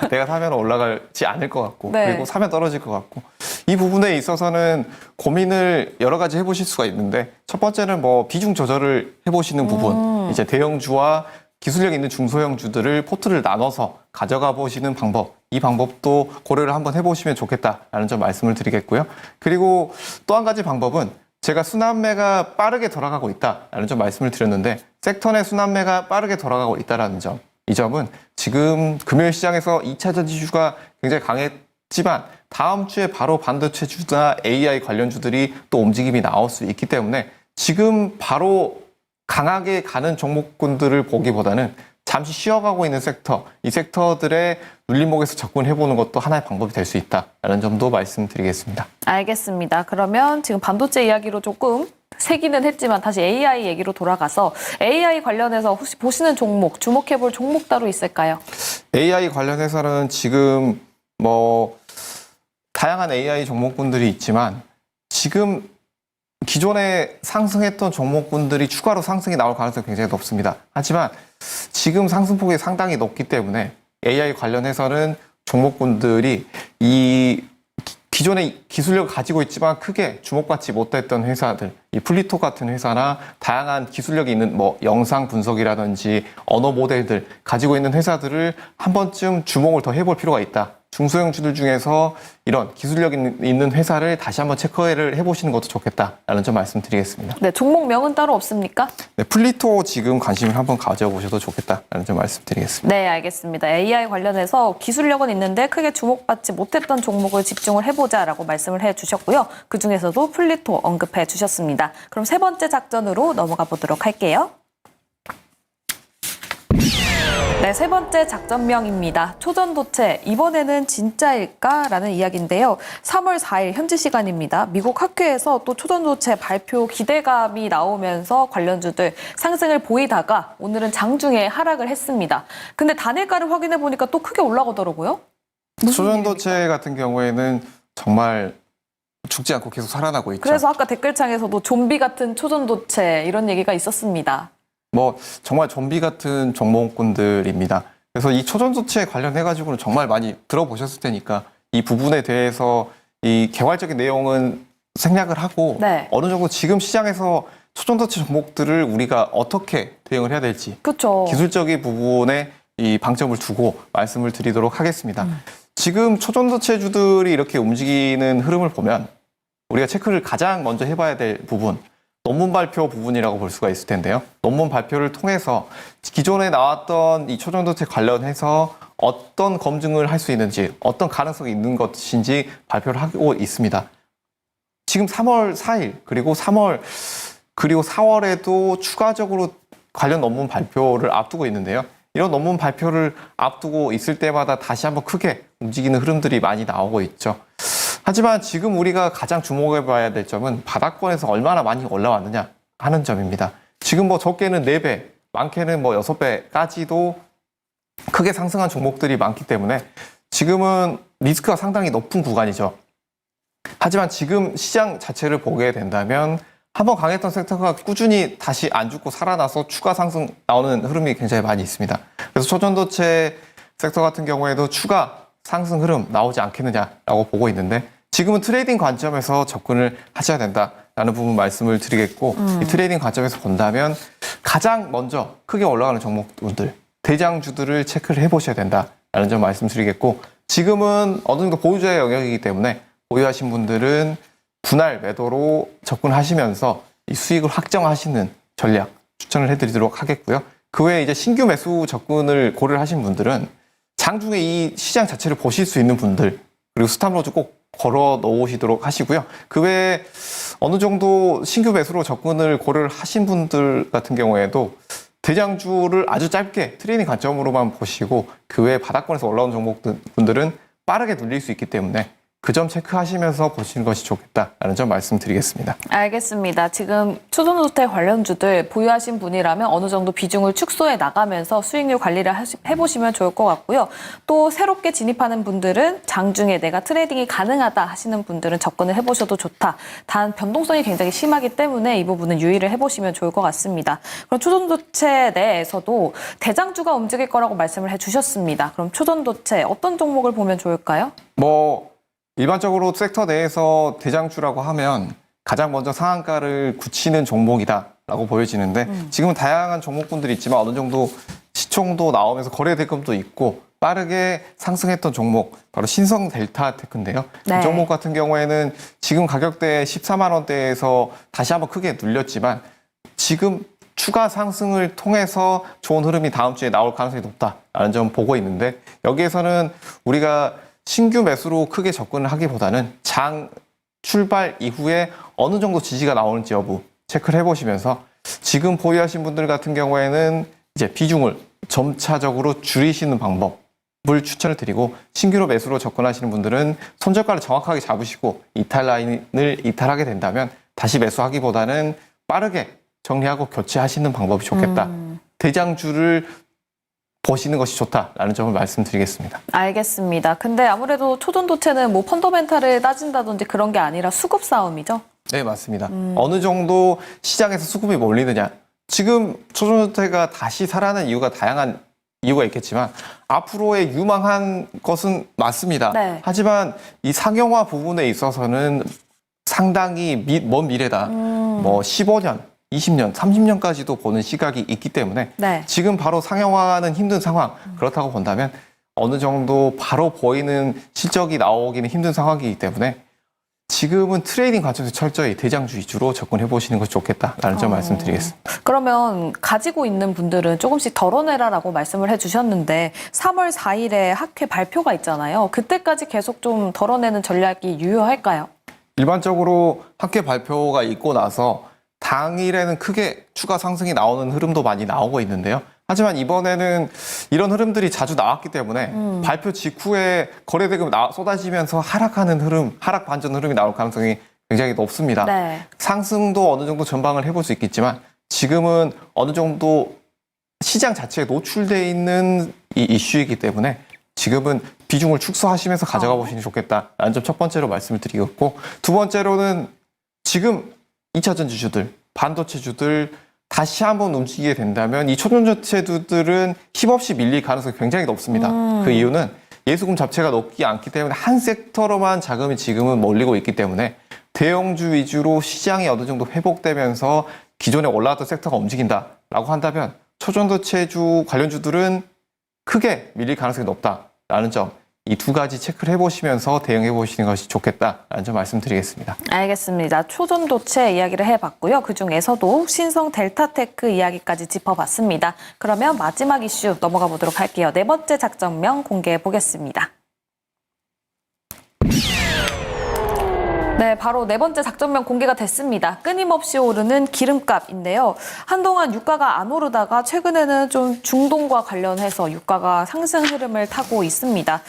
내가 사면 올라가지 않을 것 같고
네.
그리고 사면 떨어질 것 같고 이 부분에 있어서는 고민을 여러 가지 해보실 수가 있는데 첫 번째는 비중 조절을 해보시는 부분 이제 대형주와 기술력 있는 중소형주들을 포트를 나눠서 가져가 보시는 방법 이 방법도 고려를 한번 해보시면 좋겠다라는 점 말씀을 드리겠고요. 그리고 또 한 가지 방법은 제가 순환매가 빠르게 돌아가고 있다라는 점 말씀을 드렸는데 섹터 내 순환매가 빠르게 돌아가고 있다는 점. 이 점은 지금 금요일 시장에서 2차 전지주가 굉장히 강했지만 다음 주에 바로 반도체주나 AI 관련주들이 또 움직임이 나올 수 있기 때문에 지금 바로 강하게 가는 종목군들을 보기보다는 잠시 쉬어가고 있는 섹터, 이 섹터들의 눌림목에서 접근해보는 것도 하나의 방법이 될 수 있다라는 점도 말씀드리겠습니다.
알겠습니다. 그러면 지금 반도체 이야기로 조금 세기는 했지만 다시 AI 얘기로 돌아가서 AI 관련해서 혹시 보시는 종목, 주목해볼 종목 따로 있을까요?
AI 관련해서는 지금 뭐 다양한 AI 종목군들이 있지만 지금 기존에 상승했던 종목군들이 추가로 상승이 나올 가능성이 굉장히 높습니다. 하지만 지금 상승폭이 상당히 높기 때문에 AI 관련해서는 종목군들이 이 기존의 기술력을 가지고 있지만 크게 주목받지 못했던 회사들, 이 플리토 같은 회사나 다양한 기술력이 있는 뭐 영상 분석이라든지 언어 모델들 가지고 있는 회사들을 한 번쯤 주목을 더 해볼 필요가 있다. 중소형주들 중에서 이런 기술력 있는 회사를 다시 한번 체크를 해보시는 것도 좋겠다라는 점 말씀드리겠습니다.
네, 종목명은 따로 없습니까?
네, 플리토 지금 관심을 한번 가져보셔도 좋겠다라는 점 말씀드리겠습니다.
네, 알겠습니다. AI 관련해서 기술력은 있는데 크게 주목받지 못했던 종목을 집중을 해보자라고 말씀을 해주셨고요. 그중에서도 플리토 언급해 주셨습니다. 그럼 세 번째 작전으로 넘어가 보도록 할게요. 네, 세 번째 작전명입니다. 초전도체, 이번에는 진짜일까라는 이야기인데요. 3월 4일 현지 시간입니다. 미국 학회에서 또 초전도체 발표 기대감이 나오면서 관련주들 상승을 보이다가 오늘은 장중에 하락을 했습니다. 근데 단일가를 확인해 보니까 또 크게 올라가더라고요.
초전도체 같은 경우에는 정말 죽지 않고 계속 살아나고 있죠.
그래서 아까 댓글창에서도 좀비 같은 초전도체 이런 얘기가 있었습니다.
뭐 정말 좀비 같은 종목군들입니다. 그래서 이 초전도체 관련해가지고는 정말 많이 들어보셨을 테니까 이 부분에 대해서 이 개괄적인 내용은 생략을 하고
네.
어느 정도 지금 시장에서 초전도체 종목들을 우리가 어떻게 대응을 해야 될지
그렇죠.
기술적인 부분에 이 방점을 두고 말씀을 드리도록 하겠습니다. 지금 초전도체주들이 이렇게 움직이는 흐름을 보면 우리가 체크를 가장 먼저 해봐야 될 부분, 논문 발표 부분이라고 볼 수가 있을 텐데요. 논문 발표를 통해서 기존에 나왔던 이 초전도체 관련해서 어떤 검증을 할 수 있는지, 어떤 가능성이 있는 것인지 발표를 하고 있습니다. 지금 3월 4일, 그리고 4월에도 추가적으로 관련 논문 발표를 앞두고 있는데요. 이런 논문 발표를 앞두고 있을 때마다 다시 한번 크게 움직이는 흐름들이 많이 나오고 있죠. 하지만 지금 우리가 가장 주목해 봐야 될 점은 바닥권에서 얼마나 많이 올라왔느냐 하는 점입니다. 지금 뭐 적게는 4배, 많게는 뭐 6배까지도 크게 상승한 종목들이 많기 때문에 지금은 리스크가 상당히 높은 구간이죠. 하지만 지금 시장 자체를 보게 된다면 한번 강했던 섹터가 꾸준히 다시 안 죽고 살아나서 추가 상승 나오는 흐름이 굉장히 많이 있습니다. 그래서 초전도체 섹터 같은 경우에도 추가 상승 흐름 나오지 않겠느냐라고 보고 있는데 지금은 트레이딩 관점에서 접근을 하셔야 된다라는 부분 말씀을 드리겠고 이 트레이딩 관점에서 본다면 가장 먼저 크게 올라가는 종목들, 대장주들을 체크를 해보셔야 된다라는 점 말씀드리겠고 지금은 어느 정도 보유자의 영역이기 때문에 보유하신 분들은 분할 매도로 접근하시면서 이 수익을 확정하시는 전략 추천을 해드리도록 하겠고요. 그 외에 이제 신규 매수 접근을 고려를 하신 분들은 장중에 이 시장 자체를 보실 수 있는 분들 그리고 스탑로즈 꼭 걸어 놓으시도록 하시고요. 그 외에 어느 정도 신규 매수로 접근을 고려를 하신 분들 같은 경우에도 대장주를 아주 짧게 트레이딩 관점으로만 보시고 그 외에 바닥권에서 올라온 종목분들은 빠르게 눌릴 수 있기 때문에 그 점 체크하시면서 보시는 것이 좋겠다라는 점 말씀드리겠습니다.
알겠습니다. 지금 초전도체 관련주들 보유하신 분이라면 어느 정도 비중을 축소해 나가면서 수익률 관리를 해보시면 좋을 것 같고요. 또 새롭게 진입하는 분들은 장중에 내가 트레이딩이 가능하다 하시는 분들은 접근을 해보셔도 좋다. 단 변동성이 굉장히 심하기 때문에 이 부분은 유의를 해보시면 좋을 것 같습니다. 그럼 초전도체 내에서도 대장주가 움직일 거라고 말씀을 해주셨습니다. 그럼 초전도체 어떤 종목을 보면 좋을까요?
일반적으로 섹터 내에서 대장주라고 하면 가장 먼저 상한가를 굳히는 종목이다라고 보여지는데 지금은 다양한 종목군들이 있지만 어느 정도 시총도 나오면서 거래 대금도 있고 빠르게 상승했던 종목 바로 신성 델타 테크인데요.
네.
이 종목 같은 경우에는 지금 가격대 14만 원대에서 다시 한번 크게 눌렸지만 지금 추가 상승을 통해서 좋은 흐름이 다음 주에 나올 가능성이 높다라는 점 보고 있는데 여기에서는 우리가 신규 매수로 크게 접근을 하기보다는 장 출발 이후에 어느 정도 지지가 나오는지 여부 체크를 해보시면서 지금 보유하신 분들 같은 경우에는 이제 비중을 점차적으로 줄이시는 방법을 추천을 드리고 신규로 매수로 접근하시는 분들은 손절가를 정확하게 잡으시고 이탈 라인을 이탈하게 된다면 다시 매수하기보다는 빠르게 정리하고 교체하시는 방법이 좋겠다. 대장주를 보시는 것이 좋다라는 점을 말씀드리겠습니다.
알겠습니다. 근데 아무래도 초전도체는 뭐 펀더멘탈을 따진다든지 그런 게 아니라 수급 싸움이죠?
네, 맞습니다. 어느 정도 시장에서 수급이 몰리느냐. 지금 초전도체가 다시 살아나는 이유가 다양한 이유가 있겠지만 앞으로의 유망한 것은 맞습니다.
네.
하지만 이 상용화 부분에 있어서는 상당히 먼 미래다. 뭐 15년, 20년, 30년까지도 보는 시각이 있기 때문에
네.
지금 바로 상용화는 힘든 상황. 그렇다고 본다면 어느 정도 바로 보이는 실적이 나오기는 힘든 상황이기 때문에 지금은 트레이딩 관점에서 철저히 대장주 위주로 접근해 보시는 것이 좋겠다라는 점 말씀드리겠습니다.
그러면 가지고 있는 분들은 조금씩 덜어내라라고 말씀을 해주셨는데 3월 4일에 학회 발표가 있잖아요. 그때까지 계속 좀 덜어내는 전략이 유효할까요?
일반적으로 학회 발표가 있고 나서 당일에는 크게 추가 상승이 나오는 흐름도 많이 나오고 있는데요. 하지만 이번에는 이런 흐름들이 자주 나왔기 때문에 발표 직후에 거래대금 쏟아지면서 하락하는 흐름, 하락 반전 흐름이 나올 가능성이 굉장히 높습니다.
네.
상승도 어느 정도 전방을 해볼 수 있겠지만 지금은 어느 정도 시장 자체에 노출되어 있는 이 이슈이기 때문에 지금은 비중을 축소하시면서 가져가 보시는 게 좋겠다라는 점 첫 번째로 말씀을 드리겠고 두 번째로는 지금 2차 전지주들, 반도체주들 다시 한번 움직이게 된다면 이 초전도체주들은 힘없이 밀릴 가능성이 굉장히 높습니다. 그 이유는 예수금 자체가 높지 않기 때문에 한 섹터로만 자금이 지금은 몰리고 있기 때문에 대형주 위주로 시장이 어느 정도 회복되면서 기존에 올라왔던 섹터가 움직인다라고 한다면 초전도체주 관련주들은 크게 밀릴 가능성이 높다라는 점 이 두 가지 체크를 해보시면서 대응해 보시는 것이 좋겠다라는 점 말씀드리겠습니다.
알겠습니다. 초전도체 이야기를 해봤고요. 그중에서도 신성 델타테크 이야기까지 짚어봤습니다. 그러면 마지막 이슈 넘어가 보도록 할게요. 네 번째 작전명 공개해 보겠습니다. 네, 바로 네 번째 작전명 공개가 됐습니다. 끊임없이 오르는 기름값인데요. 한동안 유가가 안 오르다가 최근에는 좀 중동과 관련해서 유가가 상승 흐름을 타고 있습니다.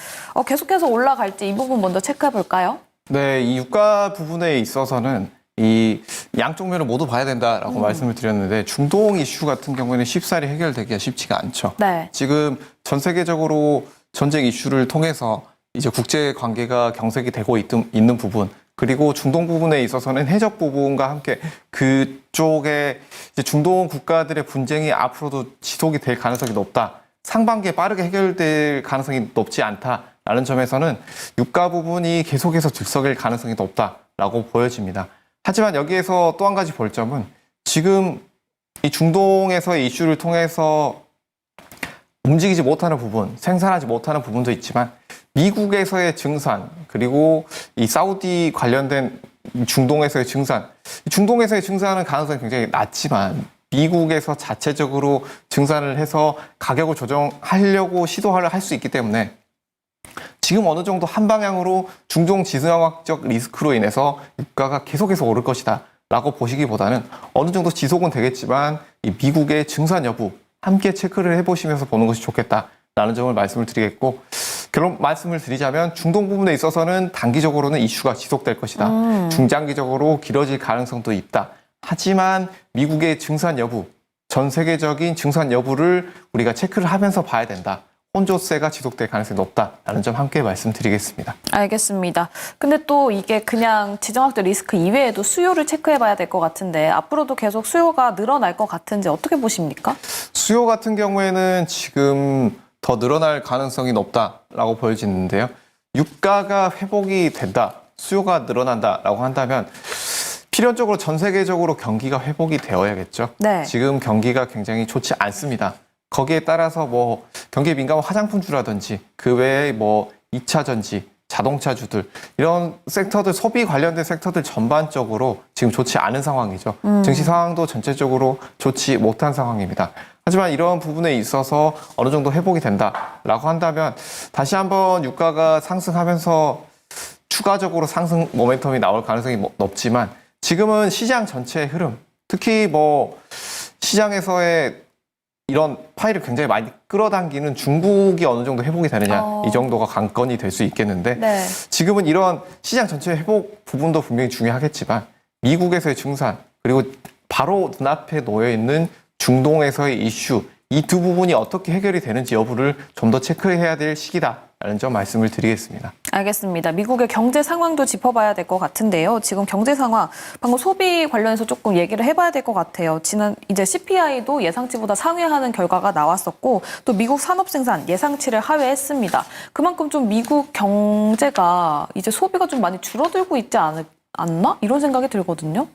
계속해서 올라갈지 이 부분 먼저 체크해 볼까요?
네, 이 유가 부분에 있어서는 이 양쪽 면을 모두 봐야 된다라고 말씀을 드렸는데 중동 이슈 같은 경우에는 쉽사리 해결되기가 쉽지가 않죠.
네.
지금 전 세계적으로 전쟁 이슈를 통해서 이제 국제 관계가 경색이 되고 있는 부분 그리고 중동 부분에 있어서는 해적 부분과 함께 그쪽에 이제 중동 국가들의 분쟁이 앞으로도 지속이 될 가능성이 높다. 상반기에 빠르게 해결될 가능성이 높지 않다라는 점에서는 유가 부분이 계속해서 들썩일 가능성이 높다라고 보여집니다. 하지만 여기에서 또 한 가지 볼 점은 지금 이 중동에서의 이슈를 통해서 움직이지 못하는 부분, 생산하지 못하는 부분도 있지만 미국에서의 증산 그리고 이 사우디 관련된 중동에서의 증산, 중동에서의 증산은 가능성이 굉장히 낮지만 미국에서 자체적으로 증산을 해서 가격을 조정하려고 시도를 할 수 있기 때문에 지금 어느 정도 한 방향으로 중동 지정학적 리스크로 인해서 유가가 계속해서 오를 것이다 라고 보시기보다는 어느 정도 지속은 되겠지만 이 미국의 증산 여부 함께 체크를 해보시면서 보는 것이 좋겠다라는 점을 말씀을 드리겠고 결론 말씀을 드리자면 중동 부분에 있어서는 단기적으로는 이슈가 지속될 것이다. 중장기적으로 길어질 가능성도 있다. 하지만 미국의 증산 여부, 전 세계적인 증산 여부를 우리가 체크를 하면서 봐야 된다. 혼조세가 지속될 가능성이 높다라는 점 함께 말씀드리겠습니다.
알겠습니다. 근데 또 이게 그냥 지정학적 리스크 이외에도 수요를 체크해봐야 될 것 같은데 앞으로도 계속 수요가 늘어날 것 같은지 어떻게 보십니까?
수요 같은 경우에는 지금 더 늘어날 가능성이 높다라고 보여지는데요. 유가가 회복이 된다, 수요가 늘어난다라고 한다면 필연적으로 전 세계적으로 경기가 회복이 되어야겠죠.
네.
지금 경기가 굉장히 좋지 않습니다. 거기에 따라서 뭐 경기에 민감한 화장품주라든지 그 외에 뭐 2차 전지, 자동차주들 이런 섹터들 소비 관련된 섹터들 전반적으로 지금 좋지 않은 상황이죠. 증시 상황도 전체적으로 좋지 못한 상황입니다. 하지만 이런 부분에 있어서 어느 정도 회복이 된다라고 한다면 다시 한번 유가가 상승하면서 추가적으로 상승 모멘텀이 나올 가능성이 높지만 지금은 시장 전체의 흐름, 특히 뭐 시장에서의 이런 파이를 굉장히 많이 끌어당기는 중국이 어느 정도 회복이 되느냐 이 정도가 관건이 될 수 있겠는데
네.
지금은 이런 시장 전체의 회복 부분도 분명히 중요하겠지만 미국에서의 증산 그리고 바로 눈앞에 놓여 있는 중동에서의 이슈 이 두 부분이 어떻게 해결이 되는지 여부를 좀 더 체크해야 될 시기다라는 점 말씀을 드리겠습니다.
알겠습니다. 미국의 경제 상황도 짚어봐야 될 것 같은데요. 지금 경제 상황, 방금 소비 관련해서 조금 얘기를 해봐야 될 것 같아요. 이제 CPI도 예상치보다 상회하는 결과가 나왔었고, 또 미국 산업 생산 예상치를 하회했습니다. 그만큼 좀 미국 경제가 이제 소비가 좀 많이 줄어들고 있지 않나? 이런 생각이 들거든요.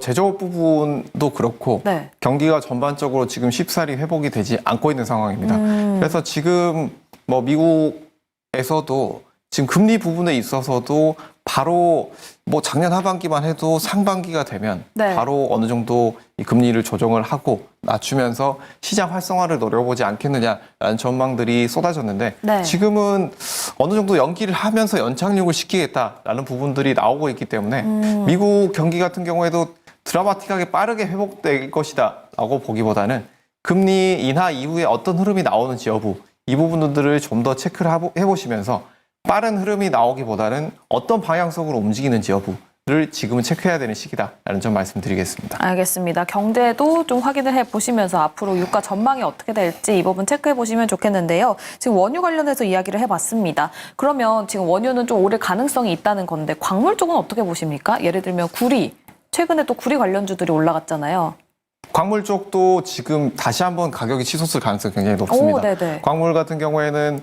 제조업 부분도 그렇고
네.
경기가 전반적으로 지금 쉽사리 회복이 되지 않고 있는 상황입니다. 그래서 지금 뭐 미국에서도 지금 금리 부분에 있어서도 바로 뭐 작년 하반기만 해도 상반기가 되면
네.
바로 어느 정도 이 금리를 조정을 하고 낮추면서 시장 활성화를 노려보지 않겠느냐라는 전망들이 쏟아졌는데
네.
지금은 어느 정도 연기를 하면서 연착륙을 시키겠다라는 부분들이 나오고 있기 때문에 미국 경기 같은 경우에도 드라마틱하게 빠르게 회복될 것이다라고 보기보다는 금리 인하 이후에 어떤 흐름이 나오는지 여부 이 부분들을 좀 더 체크를 해보시면서 빠른 흐름이 나오기보다는 어떤 방향성으로 움직이는지 여부를 지금은 체크해야 되는 시기다라는 점 말씀드리겠습니다.
알겠습니다. 경제도 좀 확인을 해보시면서 앞으로 유가 전망이 어떻게 될지 이 부분 체크해보시면 좋겠는데요. 지금 원유 관련해서 이야기를 해봤습니다. 그러면 지금 원유는 좀 오를 가능성이 있다는 건데 광물 쪽은 어떻게 보십니까? 예를 들면 구리, 최근에 또 구리 관련주들이 올라갔잖아요.
광물 쪽도 지금 다시 한번 가격이 치솟을 가능성이 굉장히 높습니다.
오, 네네.
광물 같은 경우에는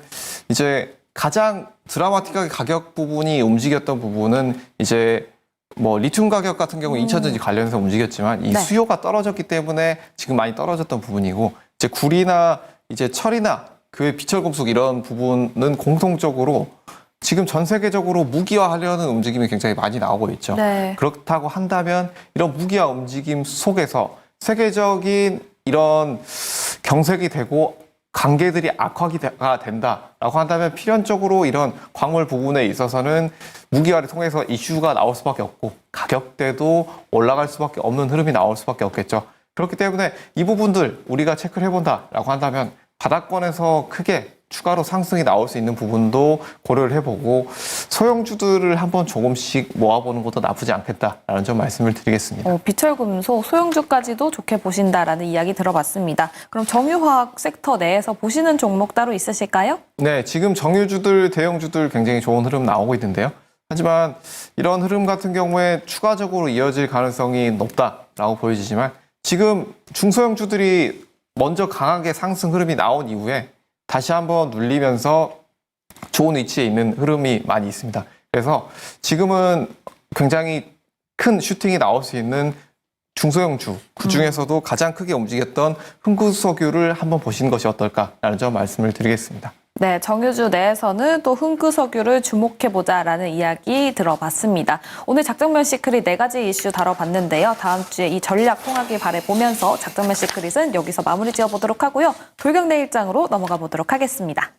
이제 가장 드라마틱하게 가격 부분이 움직였던 부분은 이제 뭐 리튬 가격 같은 경우 인천전지 관련해서 움직였지만 이
네.
수요가 떨어졌기 때문에 지금 많이 떨어졌던 부분이고 이제 구리나 이제 철이나 그 비철금속 이런 부분은 공통적으로 지금 전 세계적으로 무기화하려는 움직임이 굉장히 많이 나오고 있죠.
네.
그렇다고 한다면 이런 무기화 움직임 속에서 세계적인 이런 경색이 되고 관계들이 악화가 된다라고 한다면 필연적으로 이런 광물 부분에 있어서는 무기화를 통해서 이슈가 나올 수밖에 없고 가격대도 올라갈 수밖에 없는 흐름이 나올 수밖에 없겠죠. 그렇기 때문에 이 부분들 우리가 체크를 해본다라고 한다면 바닥권에서 크게 추가로 상승이 나올 수 있는 부분도 고려를 해보고 소형주들을 한번 조금씩 모아보는 것도 나쁘지 않겠다라는 점 말씀을 드리겠습니다.
비철금속, 소형주까지도 좋게 보신다라는 이야기 들어봤습니다. 그럼 정유화학 섹터 내에서 보시는 종목 따로 있으실까요?
네, 지금 정유주들, 대형주들 굉장히 좋은 흐름 나오고 있는데요. 하지만 이런 흐름 같은 경우에 추가적으로 이어질 가능성이 높다라고 보여지지만 지금 중소형주들이 먼저 강하게 상승 흐름이 나온 이후에 다시 한번 눌리면서 좋은 위치에 있는 흐름이 많이 있습니다. 그래서 지금은 굉장히 큰 슈팅이 나올 수 있는 중소형주, 그중에서도 가장 크게 움직였던 흥구석유를 한번 보시는 것이 어떨까라는 점 말씀을 드리겠습니다.
네, 정유주 내에서는 또 흥구석유를 주목해보자라는 이야기 들어봤습니다. 오늘 작정면 시크릿 4가지 이슈 다뤄봤는데요. 다음 주에 이 전략 통하길 바라보면서 작정면 시크릿은 여기서 마무리 지어보도록 하고요. 돌격 내일장으로 넘어가 보도록 하겠습니다.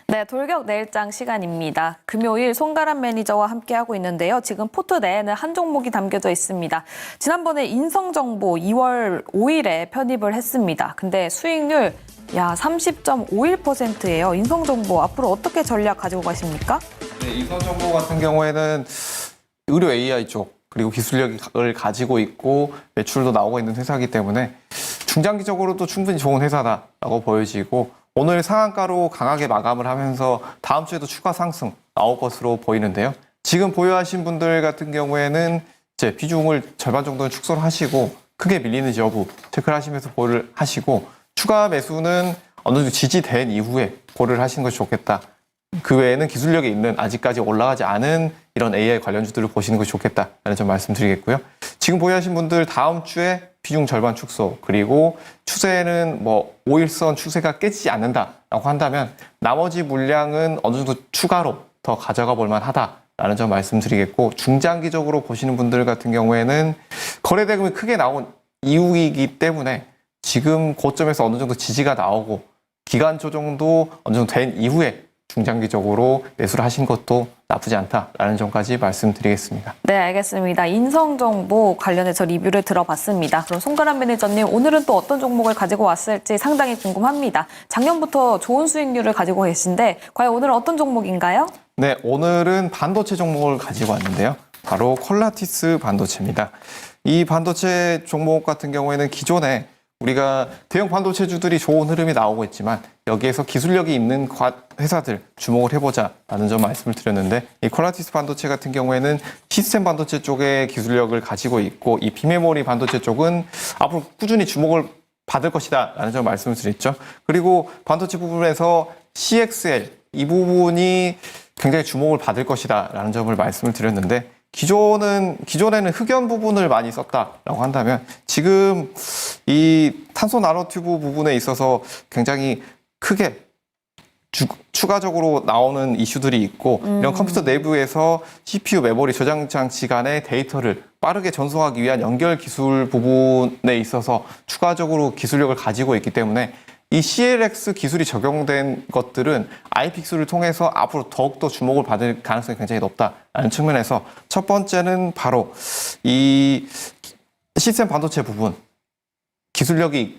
네, 돌격 내일장 시간입니다. 금요일 송가람 매니저와 함께하고 있는데요. 지금 포트 내에는 한 종목이 담겨져 있습니다. 지난번에 인성정보 2월 5일에 편입을 했습니다. 근데 수익률 30.51%예요. 인성정보 앞으로 어떻게 전략 가지고 가십니까?
네, 인성정보 같은 경우에는 의료 AI 쪽 그리고 기술력을 가지고 있고 매출도 나오고 있는 회사이기 때문에 중장기적으로도 충분히 좋은 회사다라고 보여지고 오늘 상한가로 강하게 마감을 하면서 다음 주에도 추가 상승 나올 것으로 보이는데요. 지금 보유하신 분들 같은 경우에는 제 비중을 절반 정도는 축소를 하시고 크게 밀리는지 여부 체크를 하시면서 보유를 하시고 추가 매수는 어느 정도 지지된 이후에 고려를 하시는 것이 좋겠다. 그 외에는 기술력이 있는 아직까지 올라가지 않은 이런 AI 관련주들을 보시는 것이 좋겠다라는 점 말씀드리겠고요. 지금 보유하신 분들 다음 주에 비중 절반 축소 그리고 추세는 뭐 5일선 추세가 깨지지 않는다라고 한다면 나머지 물량은 어느 정도 추가로 더 가져가 볼 만하다라는 점 말씀드리겠고 중장기적으로 보시는 분들 같은 경우에는 거래 대금이 크게 나온 이후이기 때문에 지금 고점에서 어느 정도 지지가 나오고 기간 조정도 어느 정도 된 이후에 중장기적으로 매수를 하신 것도 나쁘지 않다라는 점까지 말씀드리겠습니다.
네, 알겠습니다. 인성정보 관련해서 리뷰를 들어봤습니다. 그럼 송가람 매니저님, 오늘은 또 어떤 종목을 가지고 왔을지 상당히 궁금합니다. 작년부터 좋은 수익률을 가지고 계신데 과연 오늘은 어떤 종목인가요?
네, 오늘은 반도체 종목을 가지고 왔는데요. 바로 콜라티스 반도체입니다. 이 반도체 종목 같은 경우에는 기존에 우리가 대형 반도체주들이 좋은 흐름이 나오고 있지만 여기에서 기술력이 있는 회사들 주목을 해보자라는 점 말씀을 드렸는데 이 콜라티스 반도체 같은 경우에는 시스템 반도체 쪽에 기술력을 가지고 있고 이 비메모리 반도체 쪽은 앞으로 꾸준히 주목을 받을 것이다 라는 점 말씀을 드렸죠. 그리고 반도체 부분에서 CXL 이 부분이 굉장히 주목을 받을 것이다 라는 점을 말씀을 드렸는데 기존에는 흑연 부분을 많이 썼다라고 한다면 지금 이 탄소 나노튜브 부분에 있어서 굉장히 크게 추가적으로 나오는 이슈들이 있고 이런 컴퓨터 내부에서 CPU 메모리 저장 장치 간의 데이터를 빠르게 전송하기 위한 연결 기술 부분에 있어서 추가적으로 기술력을 가지고 있기 때문에 이 CLX 기술이 적용된 것들은 아이픽스를 통해서 앞으로 더욱더 주목을 받을 가능성이 굉장히 높다라는 측면에서 첫 번째는 바로 이 시스템 반도체 부분 기술력이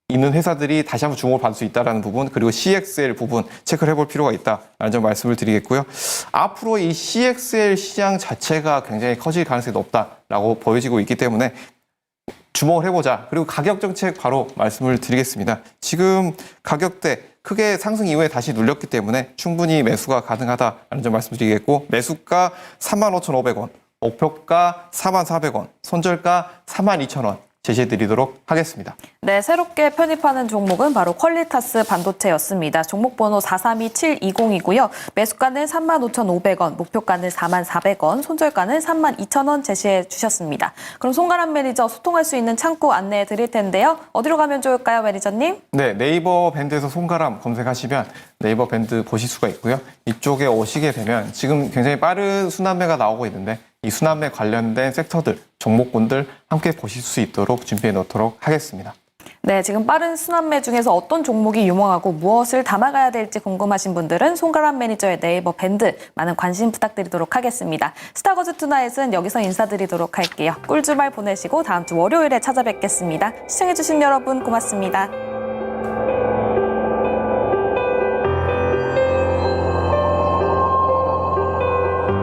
있는 회사들이 다시 한번 주목을 받을 수 있다는 부분 그리고 CXL 부분 체크를 해볼 필요가 있다라는 점 말씀을 드리겠고요. 앞으로 이 CXL 시장 자체가 굉장히 커질 가능성이 높다라고 보여지고 있기 때문에 주목을 해보자. 그리고 가격 정책 바로 말씀을 드리겠습니다. 지금 가격대 크게 상승 이후에 다시 눌렸기 때문에 충분히 매수가 가능하다라는 점 말씀드리겠고 매수가 35,500원, 목표가 44,000원, 손절가 42,000원 제시해드리도록 하겠습니다.
네, 새롭게 편입하는 종목은 바로 퀄리타스 반도체였습니다. 종목 번호 432720이고요. 매수가는 35,500원, 목표가는 44,000원, 손절가는 32,000원 제시해 주셨습니다. 그럼 송가람 매니저 소통할 수 있는 창구 안내해 드릴 텐데요. 어디로 가면 좋을까요, 매니저님?
네, 네이버 밴드에서 송가람 검색하시면 네이버 밴드 보실 수가 있고요. 이쪽에 오시게 되면 지금 굉장히 빠른 순환매가 나오고 있는데 이 순환매 관련된 섹터들, 종목군들 함께 보실 수 있도록 준비해 놓도록 하겠습니다.
네, 지금 빠른 순환매 중에서 어떤 종목이 유망하고 무엇을 담아가야 될지 궁금하신 분들은 송가람 매니저의 네이버 밴드 많은 관심 부탁드리도록 하겠습니다. 스타거즈 투나잇은 여기서 인사드리도록 할게요. 꿀주말 보내시고 다음 주 월요일에 찾아뵙겠습니다. 시청해주신 여러분 고맙습니다.